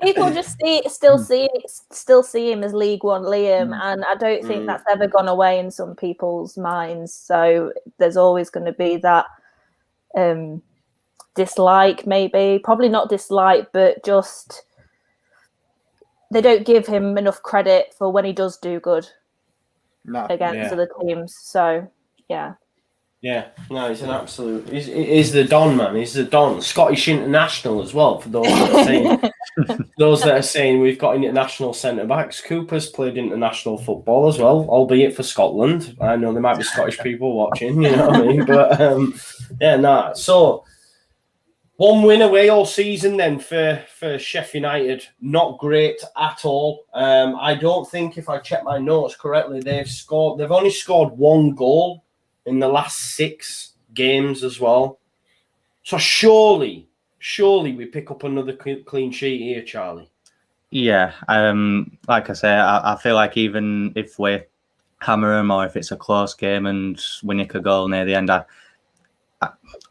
People just still see him as League One Liam, and I don't think that's ever gone away in some people's minds. So there's always going to be that dislike, maybe, probably not dislike, but just they don't give him enough credit for when he does do good against other teams. So yeah. Yeah, no, he's an absolute. He's the Don, man. He's the Don. Scottish international as well. For those that are saying, we've got international centre backs. Cooper's played international football as well, albeit for Scotland. I know there might be Scottish people watching. You know what I mean? But So 1 win away all season then for Sheffield United. Not great at all. I don't think, if I check my notes correctly, they've only scored 1 goal in the last 6 games as well. So surely we pick up another clean sheet here, Charlie. Yeah, like I say, I feel like even if we hammer them or if it's a close game and we nick a goal near the end, I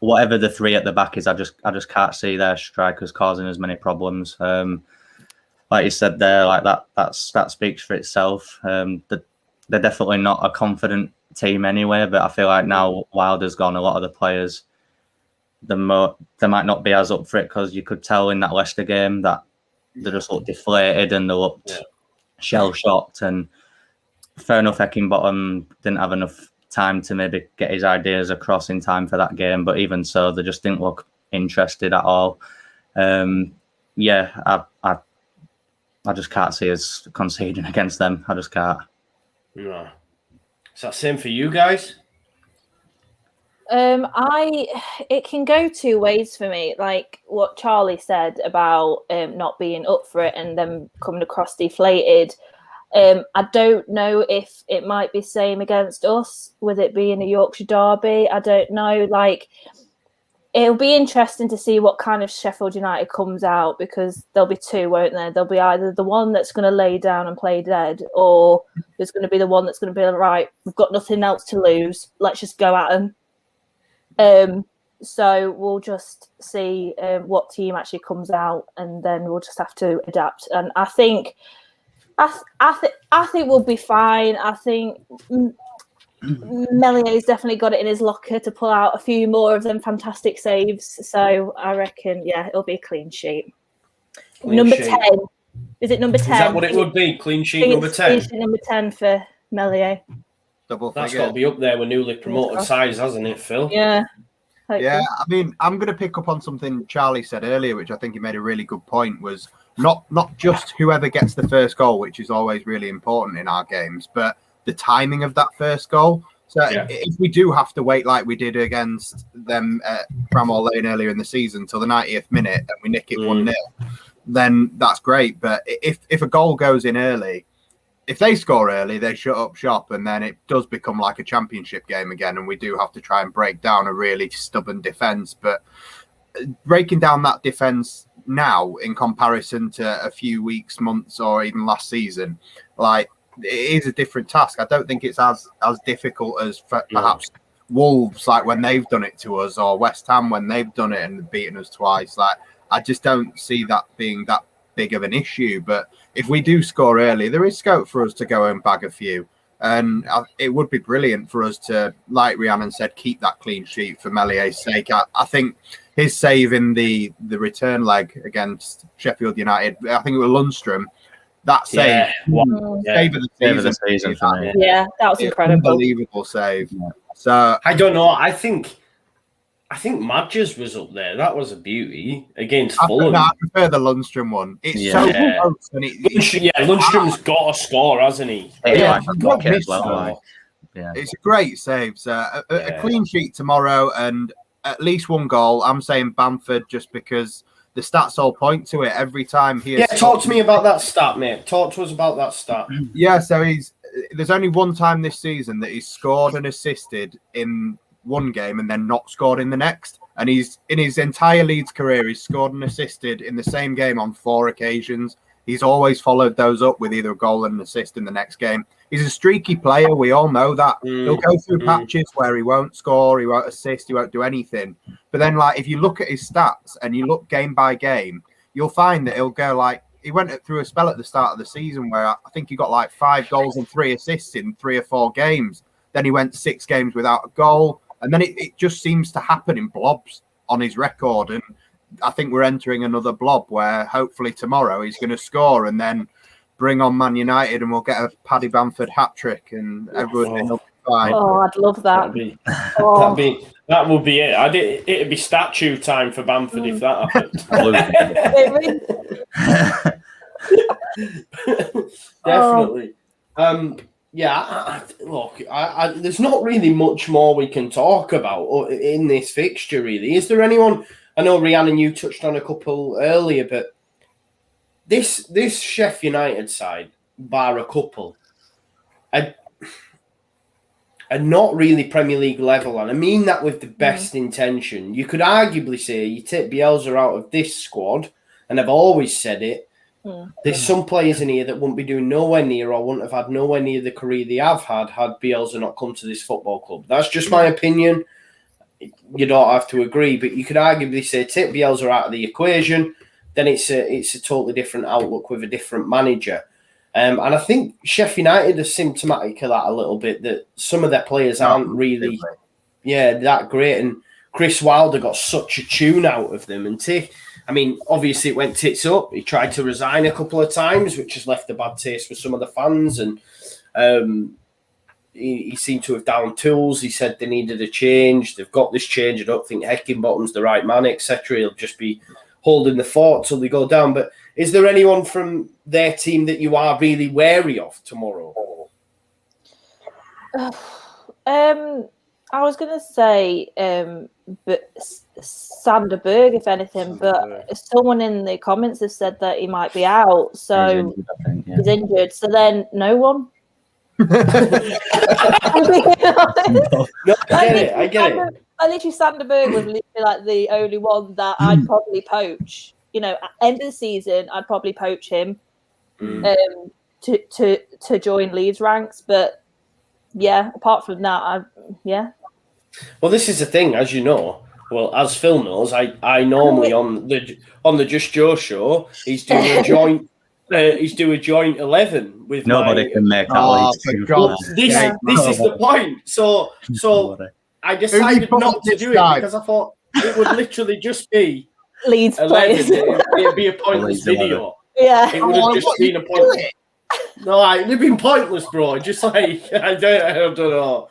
whatever the 3 at the back is, I just can't see their strikers causing as many problems. Like you said there, like that speaks for itself. They're definitely not a confident team anyway, but I feel like now Wilder's gone, a lot of the players they might not be as up for it, because you could tell in that Leicester game that they just looked deflated and they looked shell shocked. And fair enough, Heckingbottom didn't have enough time to maybe get his ideas across in time for that game, but even so, they just didn't look interested at all. I just can't see us conceding against them. I just can't. No. Is that same for you guys? It can go 2 ways for me. Like what Charlie said about not being up for it and them coming across deflated. I don't know if it might be same against us with it being a Yorkshire derby. I don't know. Like it'll be interesting to see what kind of Sheffield United comes out, because there'll be two, won't there? There'll be either the one that's going to lay down and play dead, or there's going to be the one that's going to be right, we've got nothing else to lose, let's just go at them. So we'll just see what team actually comes out, and then we'll just have to adapt. And I think we'll be fine. I think Mellier's definitely got it in his locker to pull out a few more of them fantastic saves. So I reckon, it'll be a clean sheet. Number 10. Is it number 10? Is that what it would be? Clean sheet number 10? Clean sheet number 10 for Mellier. That's got to be up there with newly promoted sides, hasn't it, Phil? Yeah. Yeah, I mean, I'm going to pick up on something Charlie said earlier, which I think he made a really good point, was not just whoever gets the first goal, which is always really important in our games, but the timing of that first goal. So if we do have to wait like we did against them at Bramall Lane earlier in the season till the 90th minute and we nick it 1-0, then that's great. But if a goal goes in early, if they score early, they shut up shop, and then it does become like a championship game again, and we do have to try and break down a really stubborn defence. But breaking down that defence now in comparison to a few weeks, months, or even last season, like, it is a different task. I don't think it's as difficult as perhaps Wolves, like when they've done it to us, or West Ham when they've done it and beaten us twice. Like, I just don't see that being that big of an issue. But if we do score early, there is scope for us to go and bag a few. And it would be brilliant for us to, like Rhiannon said, keep that clean sheet for Mellier's sake. I think his save in the return leg against Sheffield United, I think it was Lundstrom, that save, save of the season for me. Yeah, that was incredible. Unbelievable save. Yeah. So I don't know. I think Madgers was up there. That was a beauty against Fulham. I prefer the Lundstrom one. It's so close. And Lundstrom's got a score, hasn't he? It's a great save. So a clean sheet tomorrow and at least one goal. I'm saying Bamford just because the stats all point to it every time he. Talk to me about that stat, mate. Talk to us about that stat. Yeah, so there's only one time this season that he's scored and assisted in one game and then not scored in the next. And he's in his entire Leeds career, he's scored and assisted in the same game on 4 occasions. He's always followed those up with either a goal and an assist in the next game. He's a streaky player. We all know that. He'll go through patches where he won't score, he won't assist, he won't do anything. But then, like, if you look at his stats and you look game by game, you'll find that he'll go like, he went through a spell at the start of the season where I think he got like 5 goals and 3 assists in 3 or 4 games. Then he went 6 games without a goal. And then it just seems to happen in blobs on his record. And I think we're entering another blob where hopefully tomorrow he's going to score and then bring on Man United and we'll get a Paddy Bamford hat-trick and everyone will be fine. Oh, I'd love that. That would be it. It'd be statue time for Bamford if that happened. Definitely. Look, there's not really much more we can talk about in this fixture, really. Is there anyone? I know, Rhiannon, you touched on a couple earlier, but this Sheffield United side, bar a couple, are not really Premier League level, and I mean that with the best intention. You could arguably say you take Bielsa out of this squad, and I've always said it. There's some players in here that wouldn't be doing nowhere near or wouldn't have had nowhere near the career they have had Bielsa not come to this football club. That's just my opinion. You don't have to agree, but you could arguably say take Bielsa out of the equation, then it's a totally different outlook with a different manager. And I think Sheffield United are symptomatic of that a little bit, that some of their players aren't really that great. And Chris Wilder got such a tune out of them. And obviously it went tits up. He tried to resign a couple of times, which has left a bad taste with some of the fans. And he seemed to have down tools. He said they needed a change. They've got this change. I don't think Heckingbottom's the right man, etc. He'll just be holding the fort till they go down. But is there anyone from their team that you are really wary of tomorrow? I was going to say but Sander Berg, if anything, but someone in the comments has said that he might be out. So he's injured. So then no one. I get it. literally Sanderberg was literally like the only one that I'd probably poach. You know, at end of the season, I'd probably poach him to join Leeds ranks. But yeah, apart from that, Well, this is the thing, as you know. Well, as Phil knows, I normally on the Just Joe show, he's doing a joint. He's doing a joint 11 with nobody can make that. This is the point. So I decided not to do it because I thought it would literally just be Leeds 11. It'd be a pointless video. Yeah, it would have just been a pointless. No, it'd have been pointless, bro. Just like I don't know.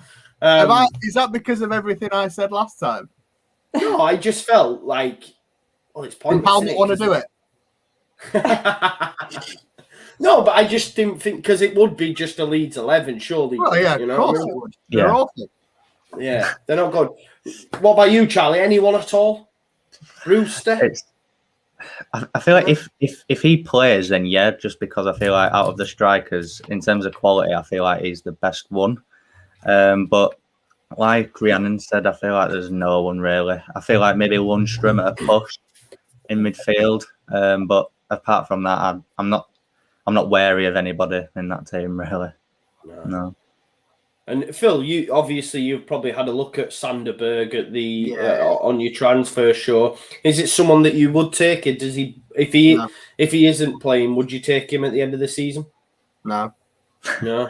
Is that because of everything I said last time? No, I just felt like, well, it's pointless. Pal not want to do it. No, but I just didn't think because it would be just a Leeds 11, surely. Well, yeah, you of know? course it would. They're awful. Yeah, they're not good. What about you, Charlie? Anyone at all? Brewster? I feel like if he plays, then yeah, just because I feel like out of the strikers, in terms of quality, I feel like he's the best one. But like Rhiannon said, I feel like there's no one really. I feel like maybe Lundstrom at a push in midfield. But apart from that, I'm not wary of anybody in that team really. No. And Phil, you've probably had a look at Sanderberg at the on your transfer show. Is it someone that you would take? It does he if he isn't playing, would you take him at the end of the season? No. No.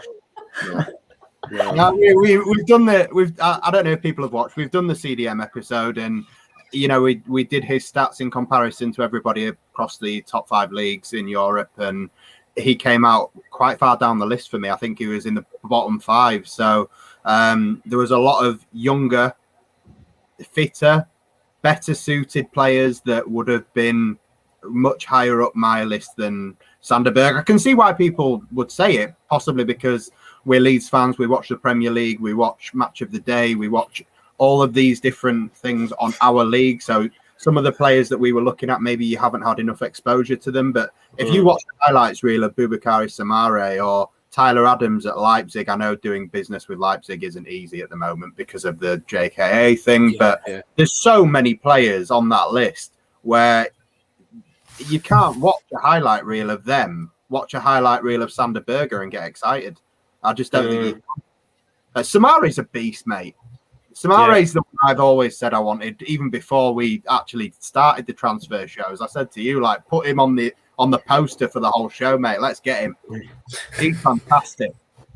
No, we've done I don't know if people have watched. We've done the CDM episode, and you know we did his stats in comparison to everybody across the top 5 leagues in Europe, and he came out quite far down the list for me. I think he was in the bottom 5. So there was a lot of younger, fitter, better suited players that would have been much higher up my list than Sanderberg. I can see why people would say it, possibly because we're Leeds fans. We watch the Premier League. We watch Match of the Day. We watch all of these different things on our league. So some of the players that we were looking at, maybe you haven't had enough exposure to them. But if you watch the highlights reel of Boubakary Samare or Tyler Adams at Leipzig, I know doing business with Leipzig isn't easy at the moment because of the JKA thing. There's so many players on that list where you can't watch a highlight reel of them, watch a highlight reel of Sanderberger and get excited. I just don't think you can. Samare's a beast, mate. Samare's the one I've always said I wanted, even before we actually started the transfer shows. I said to you, like, put him on the poster for the whole show, mate. Let's get him. He's fantastic.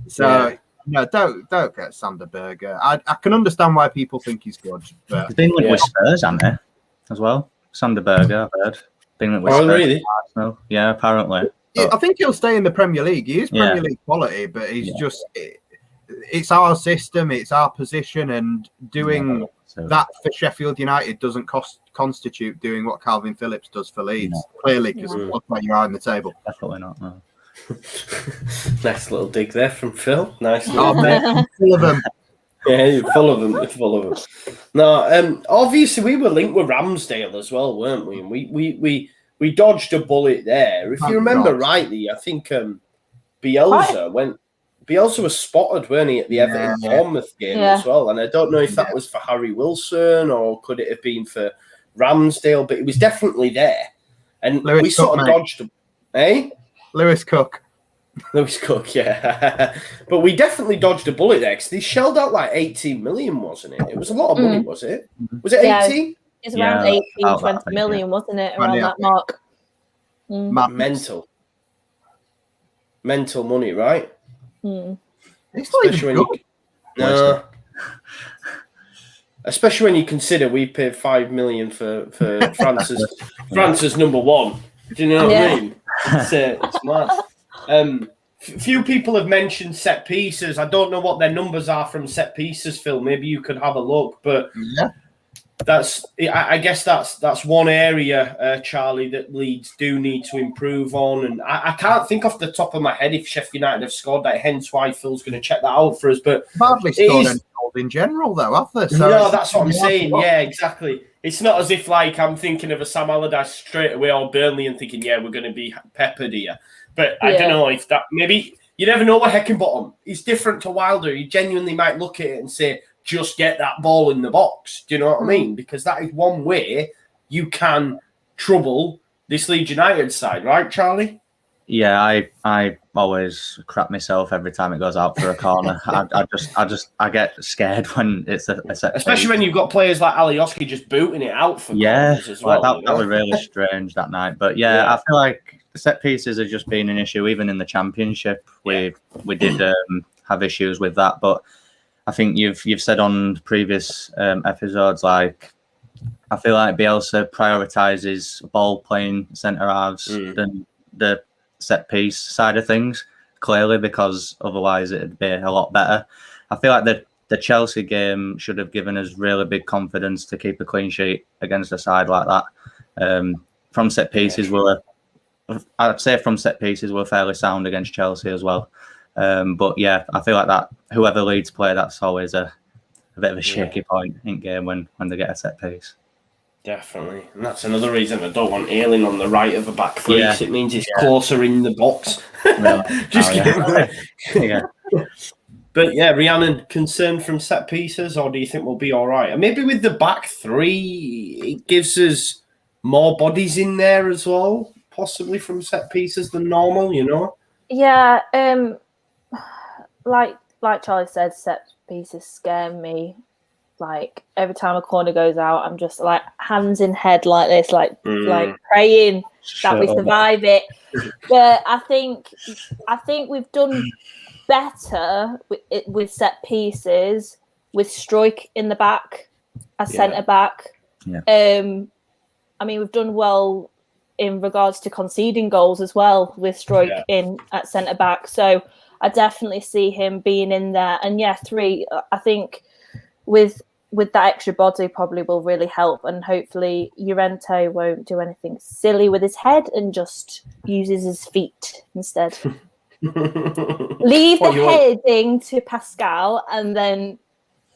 So no, don't get Sanderberger. I can understand why people think he's good. But he's been linked with Spurs, hasn't he? As well, Sanderberger, I've heard. Been linked with Spurs. Really? Arsenal. Yeah, apparently. I think he'll stay in the Premier League. He is Premier League quality, but he's just. It's our system, it's our position, and doing that for Sheffield United doesn't constitute doing what Calvin Phillips does for Leeds. Clearly, because look where you are in the table. Definitely not. No. Nice little dig there from Phil. Nice. Mate, full of them. Yeah, you're full of them. It's full of them. No, obviously we were linked with Ramsdale as well, weren't we? And we dodged a bullet there. If you remember rightly, I think Bielsa was spotted, weren't he, at the Everton Bournemouth game as well? And I don't know if that was for Harry Wilson or could it have been for Ramsdale, but it was definitely there. And we sort of dodged him. Lewis Cook, yeah. But we definitely dodged a bullet there because they shelled out like 18 million, wasn't it? It was a lot of money, was it? Was it 18? It's around 18, 20 million, wasn't it? Around that mark. Mental money, right? It's not even good. Especially when you consider we paid 5 million for France's number 1. Do you know what I mean? It's mad. Few people have mentioned set pieces. I don't know what their numbers are from set pieces, Phil. Maybe you could have a look, but I guess that's one area, Charlie, that Leeds do need to improve on. And I can't think off the top of my head if Sheffield United have scored that, hence why Phil's going to check that out for us. But hardly scored any goals in general, though, have they? So no, that's what I'm saying. Yeah, exactly. It's not as if like I'm thinking of a Sam Allardyce straight away or Burnley and thinking, we're going to be peppered here. But I don't know if that maybe you never know what Heckingbottom. He's different to Wilder. You genuinely might look at it and say, just get that ball in the box. Do you know what I mean? Because that is one way you can trouble this Leeds United side, right, Charlie? Yeah, I always crap myself every time it goes out for a corner. I get scared when it's a set Especially piece. when you've got players like Alioski just booting it out for corners as well. That was really strange that night. But I feel like set pieces have just been an issue, even in the Championship. We did have issues with that, but I think you've said on previous episodes, like, I feel like Bielsa prioritises ball playing centre halves than the set piece side of things, clearly, because otherwise it'd be a lot better. I feel like the Chelsea game should have given us really big confidence to keep a clean sheet against a side like that. From set pieces, I'd say from set pieces we're fairly sound against Chelsea as well. But I feel like that whoever Leeds play, that's always a bit of a shaky point in game when they get a set piece. Definitely. And that's another reason I don't want Ayling on the right of a back three, because it means he's closer in the box. But Rhiannon, concerned from set pieces, or do you think we'll be all right? And maybe with the back three, it gives us more bodies in there as well, possibly from set pieces than normal, you know? Yeah, like Charlie said, set pieces scare me. Like, every time a corner goes out, I'm just like hands in head like this, like praying that we survive it. But I think we've done better with set pieces, with Struijk in the back as centre back. Yeah. I mean, we've done well in regards to conceding goals as well with Struijk in at centre back. So I definitely see him being in there. And three, I think with that extra body probably will really help, and hopefully Llorente won't do anything silly with his head and just uses his feet instead. Leave the heading to Pascal, and then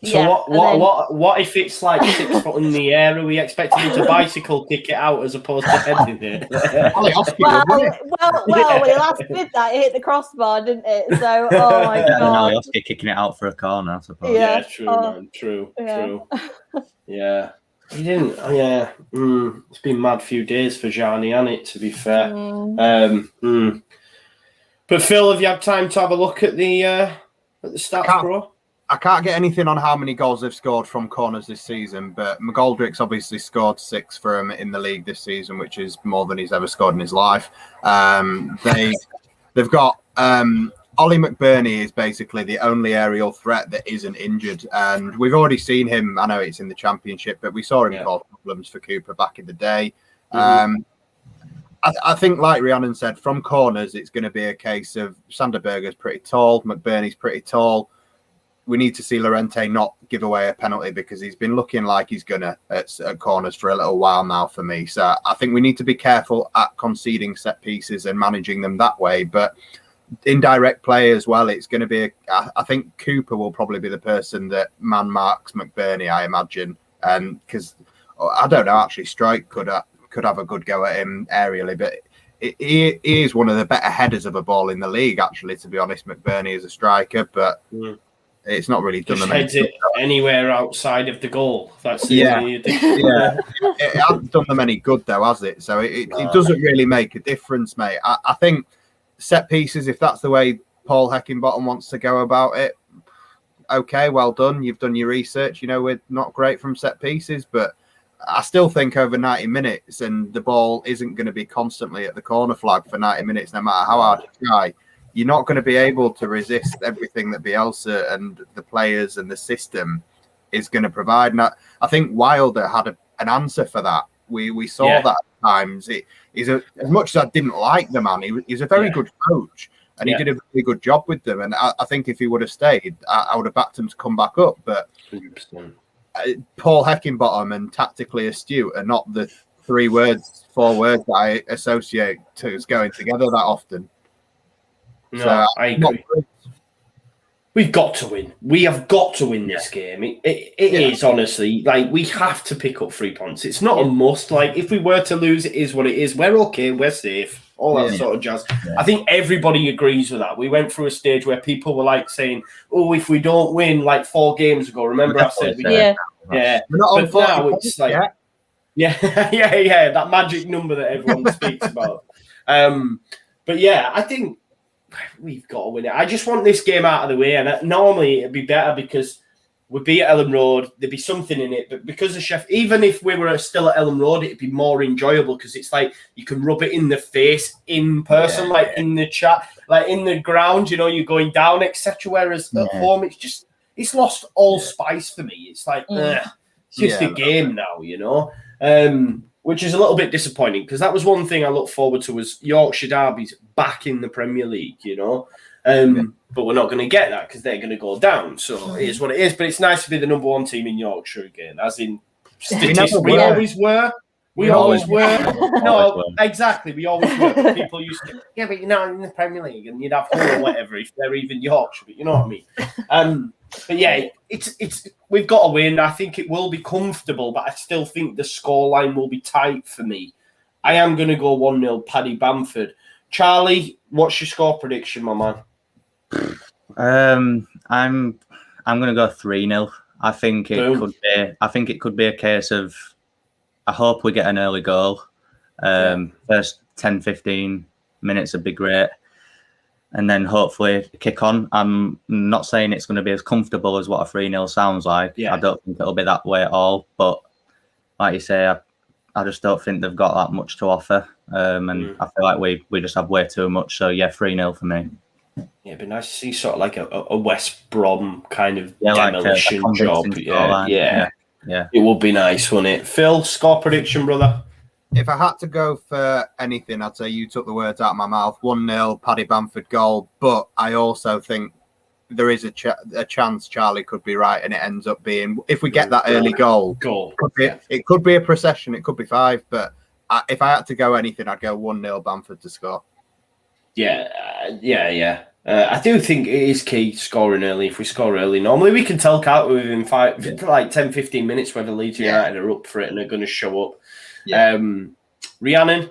what if it's like 6 foot in the air? Are we expecting him to bicycle kick it out as opposed to heading it? well, when he last did that, it hit the crossbar, didn't it? So, oh my god! Alioski kicking it out for a corner, I suppose. Yeah, true, man. True. Yeah, he didn't. It's been a mad few days for Gianni, hasn't it? To be fair. But Phil, have you had time to have a look at the stats, bro? I can't get anything on how many goals they've scored from corners this season, but McGoldrick's obviously scored 6 for him in the league this season, which is more than he's ever scored in his life. They've got Ollie McBurney is basically the only aerial threat that isn't injured, and we've already seen him. I know it's in the Championship, but we saw him cause problems for Cooper back in the day. I think, like Rhiannon said, from corners, it's going to be a case of Sanderberger's pretty tall, McBurney's pretty tall. We need to see Llorente not give away a penalty, because he's been looking like he's going to at corners for a little while now for me. So I think we need to be careful at conceding set pieces and managing them that way. But indirect play as well, it's going to be, I think Cooper will probably be the person that man marks McBurney, I imagine. And because I don't know, actually, Struijk could have a good go at him aerially, but he is one of the better headers of a ball in the league, actually, to be honest. McBurney is a striker, but it's not really done them heads it anywhere outside of the goal. That's it hasn't done them any good, though, has it? So it doesn't really make a difference, mate. I think set pieces, if that's the way Paul Heckingbottom wants to go about it, okay, well done. You've done your research. You know, we're not great from set pieces, but I still think over 90 minutes, and the ball isn't going to be constantly at the corner flag for 90 minutes, no matter how hard you try. You're not going to be able to resist everything that Bielsa and the players and the system is going to provide. And I think Wilder had an answer for that. We saw that at times. As much as I didn't like the man, he's a very good coach, and he did a really good job with them. And I think if he would have stayed, I would have backed him to come back up. But 100%. Paul Heckingbottom and tactically astute are not the 4 words that I associate to going together that often. No, I agree. We've got to win. We have got to win this game. It is, honestly, like, we have to pick up 3 points. It's not a must. Like, if we were to lose, it is what it is. We're okay. We're safe. All that sort of jazz. Yeah. I think everybody agrees with that. We went through a stage where people were like saying, "Oh, if we don't win," like 4 games ago. Remember, I said, yeah. We're not on 40 now it's like, yeah, that magic number that everyone speaks about. But yeah, I think we've got to win it. I just want this game out of the way, and normally it'd be better because we beat Ellen Road. There'd be something in it, but because of Sheffield, even if we were still at Ellen Road, it'd be more enjoyable because it's like you can rub it in the face in person, in the chat, like in the ground. You know, you're going down, etc. Whereas at home, it's lost all spice for me. It's like it's just a game now, you know, which is a little bit disappointing because that was one thing I looked forward to was Yorkshire derbies back in the Premier League, you know. But we're not going to get that because they're going to go down. So it is what it is. But it's nice to be the number 1 team in Yorkshire again, as in statistics. We always were. We always were. No, exactly. We always were. But people used to, but you're not in the Premier League, and you'd have Hull or whatever if they're even Yorkshire. But you know what I mean. But yeah, it's we've got to win. I think it will be comfortable, but I still think the scoreline will be tight for me. I am going to go 1-0 Paddy Bamford. Charlie, what's your score prediction, my man? I'm going to go 3-0. I think it could be a case of I hope we get an early goal. First 10-15 minutes would be great. And then hopefully kick on. I'm not saying it's going to be as comfortable as what a 3-0 sounds like. Yeah. I don't think it'll be that way at all. But like you say, I just don't think they've got that much to offer. And I feel like we just have way too much. So, yeah, 3-0 for me. Yeah, it'd be nice to see sort of like a West Brom kind of demolition job. Yeah. It would be nice, wouldn't it? Phil, score prediction, brother? If I had to go for anything, I'd say you took the words out of my mouth. 1-0 Paddy Bamford goal. But I also think there is a chance Charlie could be right, and it ends up being, if we get that early goal. It could be a procession, it could be 5. But if I had to go anything, I'd go 1-0 Bamford to score. Yeah. I do think it is key scoring early. If we score early, normally we can tell out within 10-15 minutes whether Leeds United are up for it and are going to show up. Rhiannon,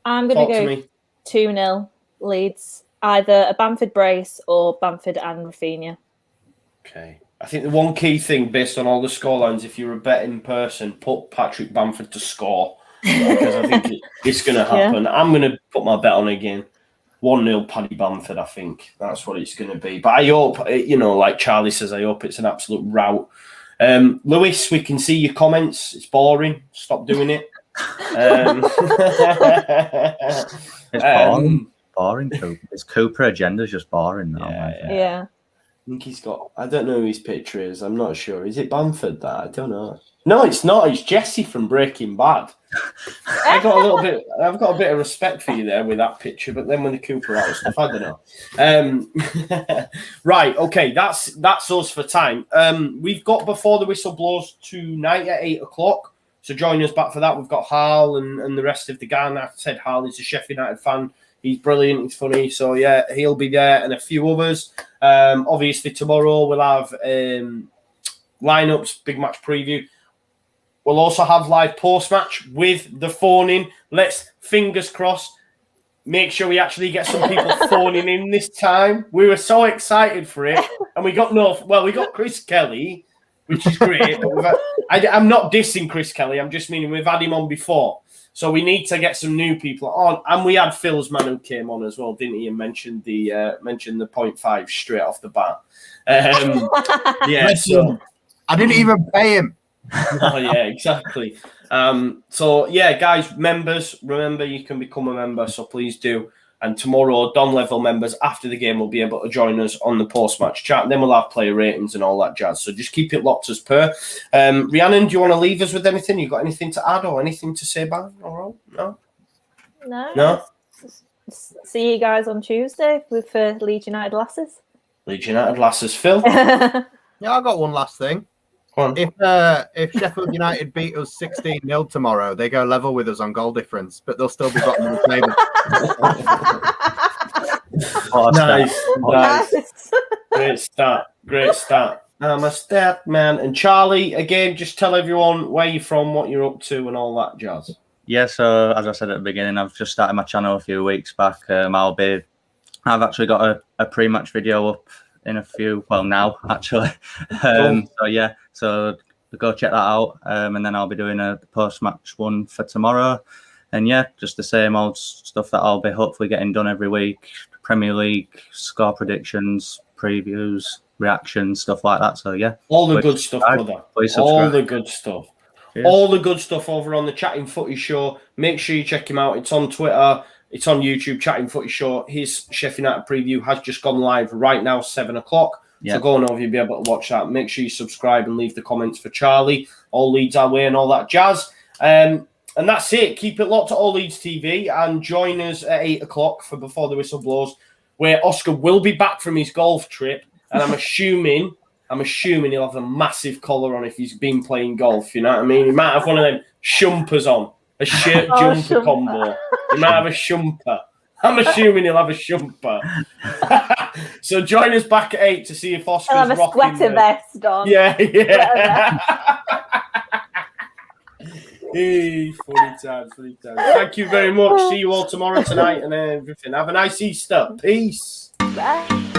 I'm going to go 2-0 Leeds. Either a Bamford brace or Bamford and Rafinha. Okay. I think the one key thing based on all the scorelines, if you're a betting person, put Patrick Bamford to score because I think it's going to happen. Yeah. I'm going to put my bet on again. 1-0 Paddy Bamford, I think. That's what it's going to be. But I hope, like Charlie says, I hope it's an absolute rout. Lewis, we can see your comments. It's boring. Stop doing it. It's boring. His Cooper agenda is just boring now. Yeah. I think he's got, I don't know who his picture is. I'm not sure. Is it Bamford that? I don't know. No, it's not. It's Jesse from Breaking Bad. I've got a bit of respect for you there with that picture, but then when the Cooper out stuff, I don't know. Right, okay, that's us for time. We've got Before the Whistle Blows tonight at 8:00. So join us back for that. We've got Harl and the rest of the gang. I said Harl is a Sheffield United fan. He's brilliant. He's funny. So, yeah, he'll be there and a few others. Obviously, tomorrow we'll have lineups, big match preview. We'll also have live post-match with the phone-in. Let's, fingers crossed, make sure we actually get some people phoning in this time. We were so excited for it. And we got we got Chris Kelly, which is great. But I'm not dissing Chris Kelly. I'm just meaning we've had him on before. So we need to get some new people on. And we had Phil's man who came on as well, didn't he? And mentioned the 0.5 straight off the bat. So I didn't even pay him. Oh, yeah, exactly. So, yeah, guys, members, remember you can become a member, so please do. And tomorrow, Don Level members after the game will be able to join us on the post-match chat. Then we'll have player ratings and all that jazz. So just keep it locked as per. Rhiannon, do you want to leave us with anything? You got anything to add or anything to say about it? All right? No? See you guys on Tuesday with Leeds United Lasses. Leeds United Lasses. Phil? Yeah, I got one last thing. If Sheffield United beat us 16-0 tomorrow, they go level with us on goal difference, but they'll still be bottom of the table. Nice. Great start. I'm a stat man. And Charlie, again, just tell everyone where you're from, what you're up to, and all that jazz. Yeah, so as I said at the beginning, I've just started my channel a few weeks back. I've actually got a pre-match video up in a few, well, now actually. So go check that out. And then I'll be doing a post-match one for tomorrow. And yeah, just the same old stuff that I'll be hopefully getting done every week. Premier League, score predictions, previews, reactions, stuff like that. So yeah. All the good stuff, brother. All the good stuff. Cheers. All the good stuff over on the Chatting Footy Show. Make sure you check him out. It's on Twitter. It's on YouTube, Chatting Footy Show. His Sheffield United preview has just gone live right now, 7 o'clock. So go on over, you'll be able to watch that. Make sure you subscribe and leave the comments for Charlie. All Leeds our way and all that jazz. And that's it. Keep it locked to All Leeds TV and join us at 8 o'clock for Before the Whistle Blows, where Oscar will be back from his golf trip. And I'm assuming he'll have a massive collar on if he's been playing golf. You know what I mean? He might have one of them shumpers on, a shirt jumper combo. He might have a shumper. I'm assuming he'll have a shumper. So join us back at 8 to see if Oscar's he'll have a sweater vest on. Yeah. Hey, funny times. Thank you very much. See you all tomorrow, tonight, and everything. Have a nice Easter. Peace. Bye.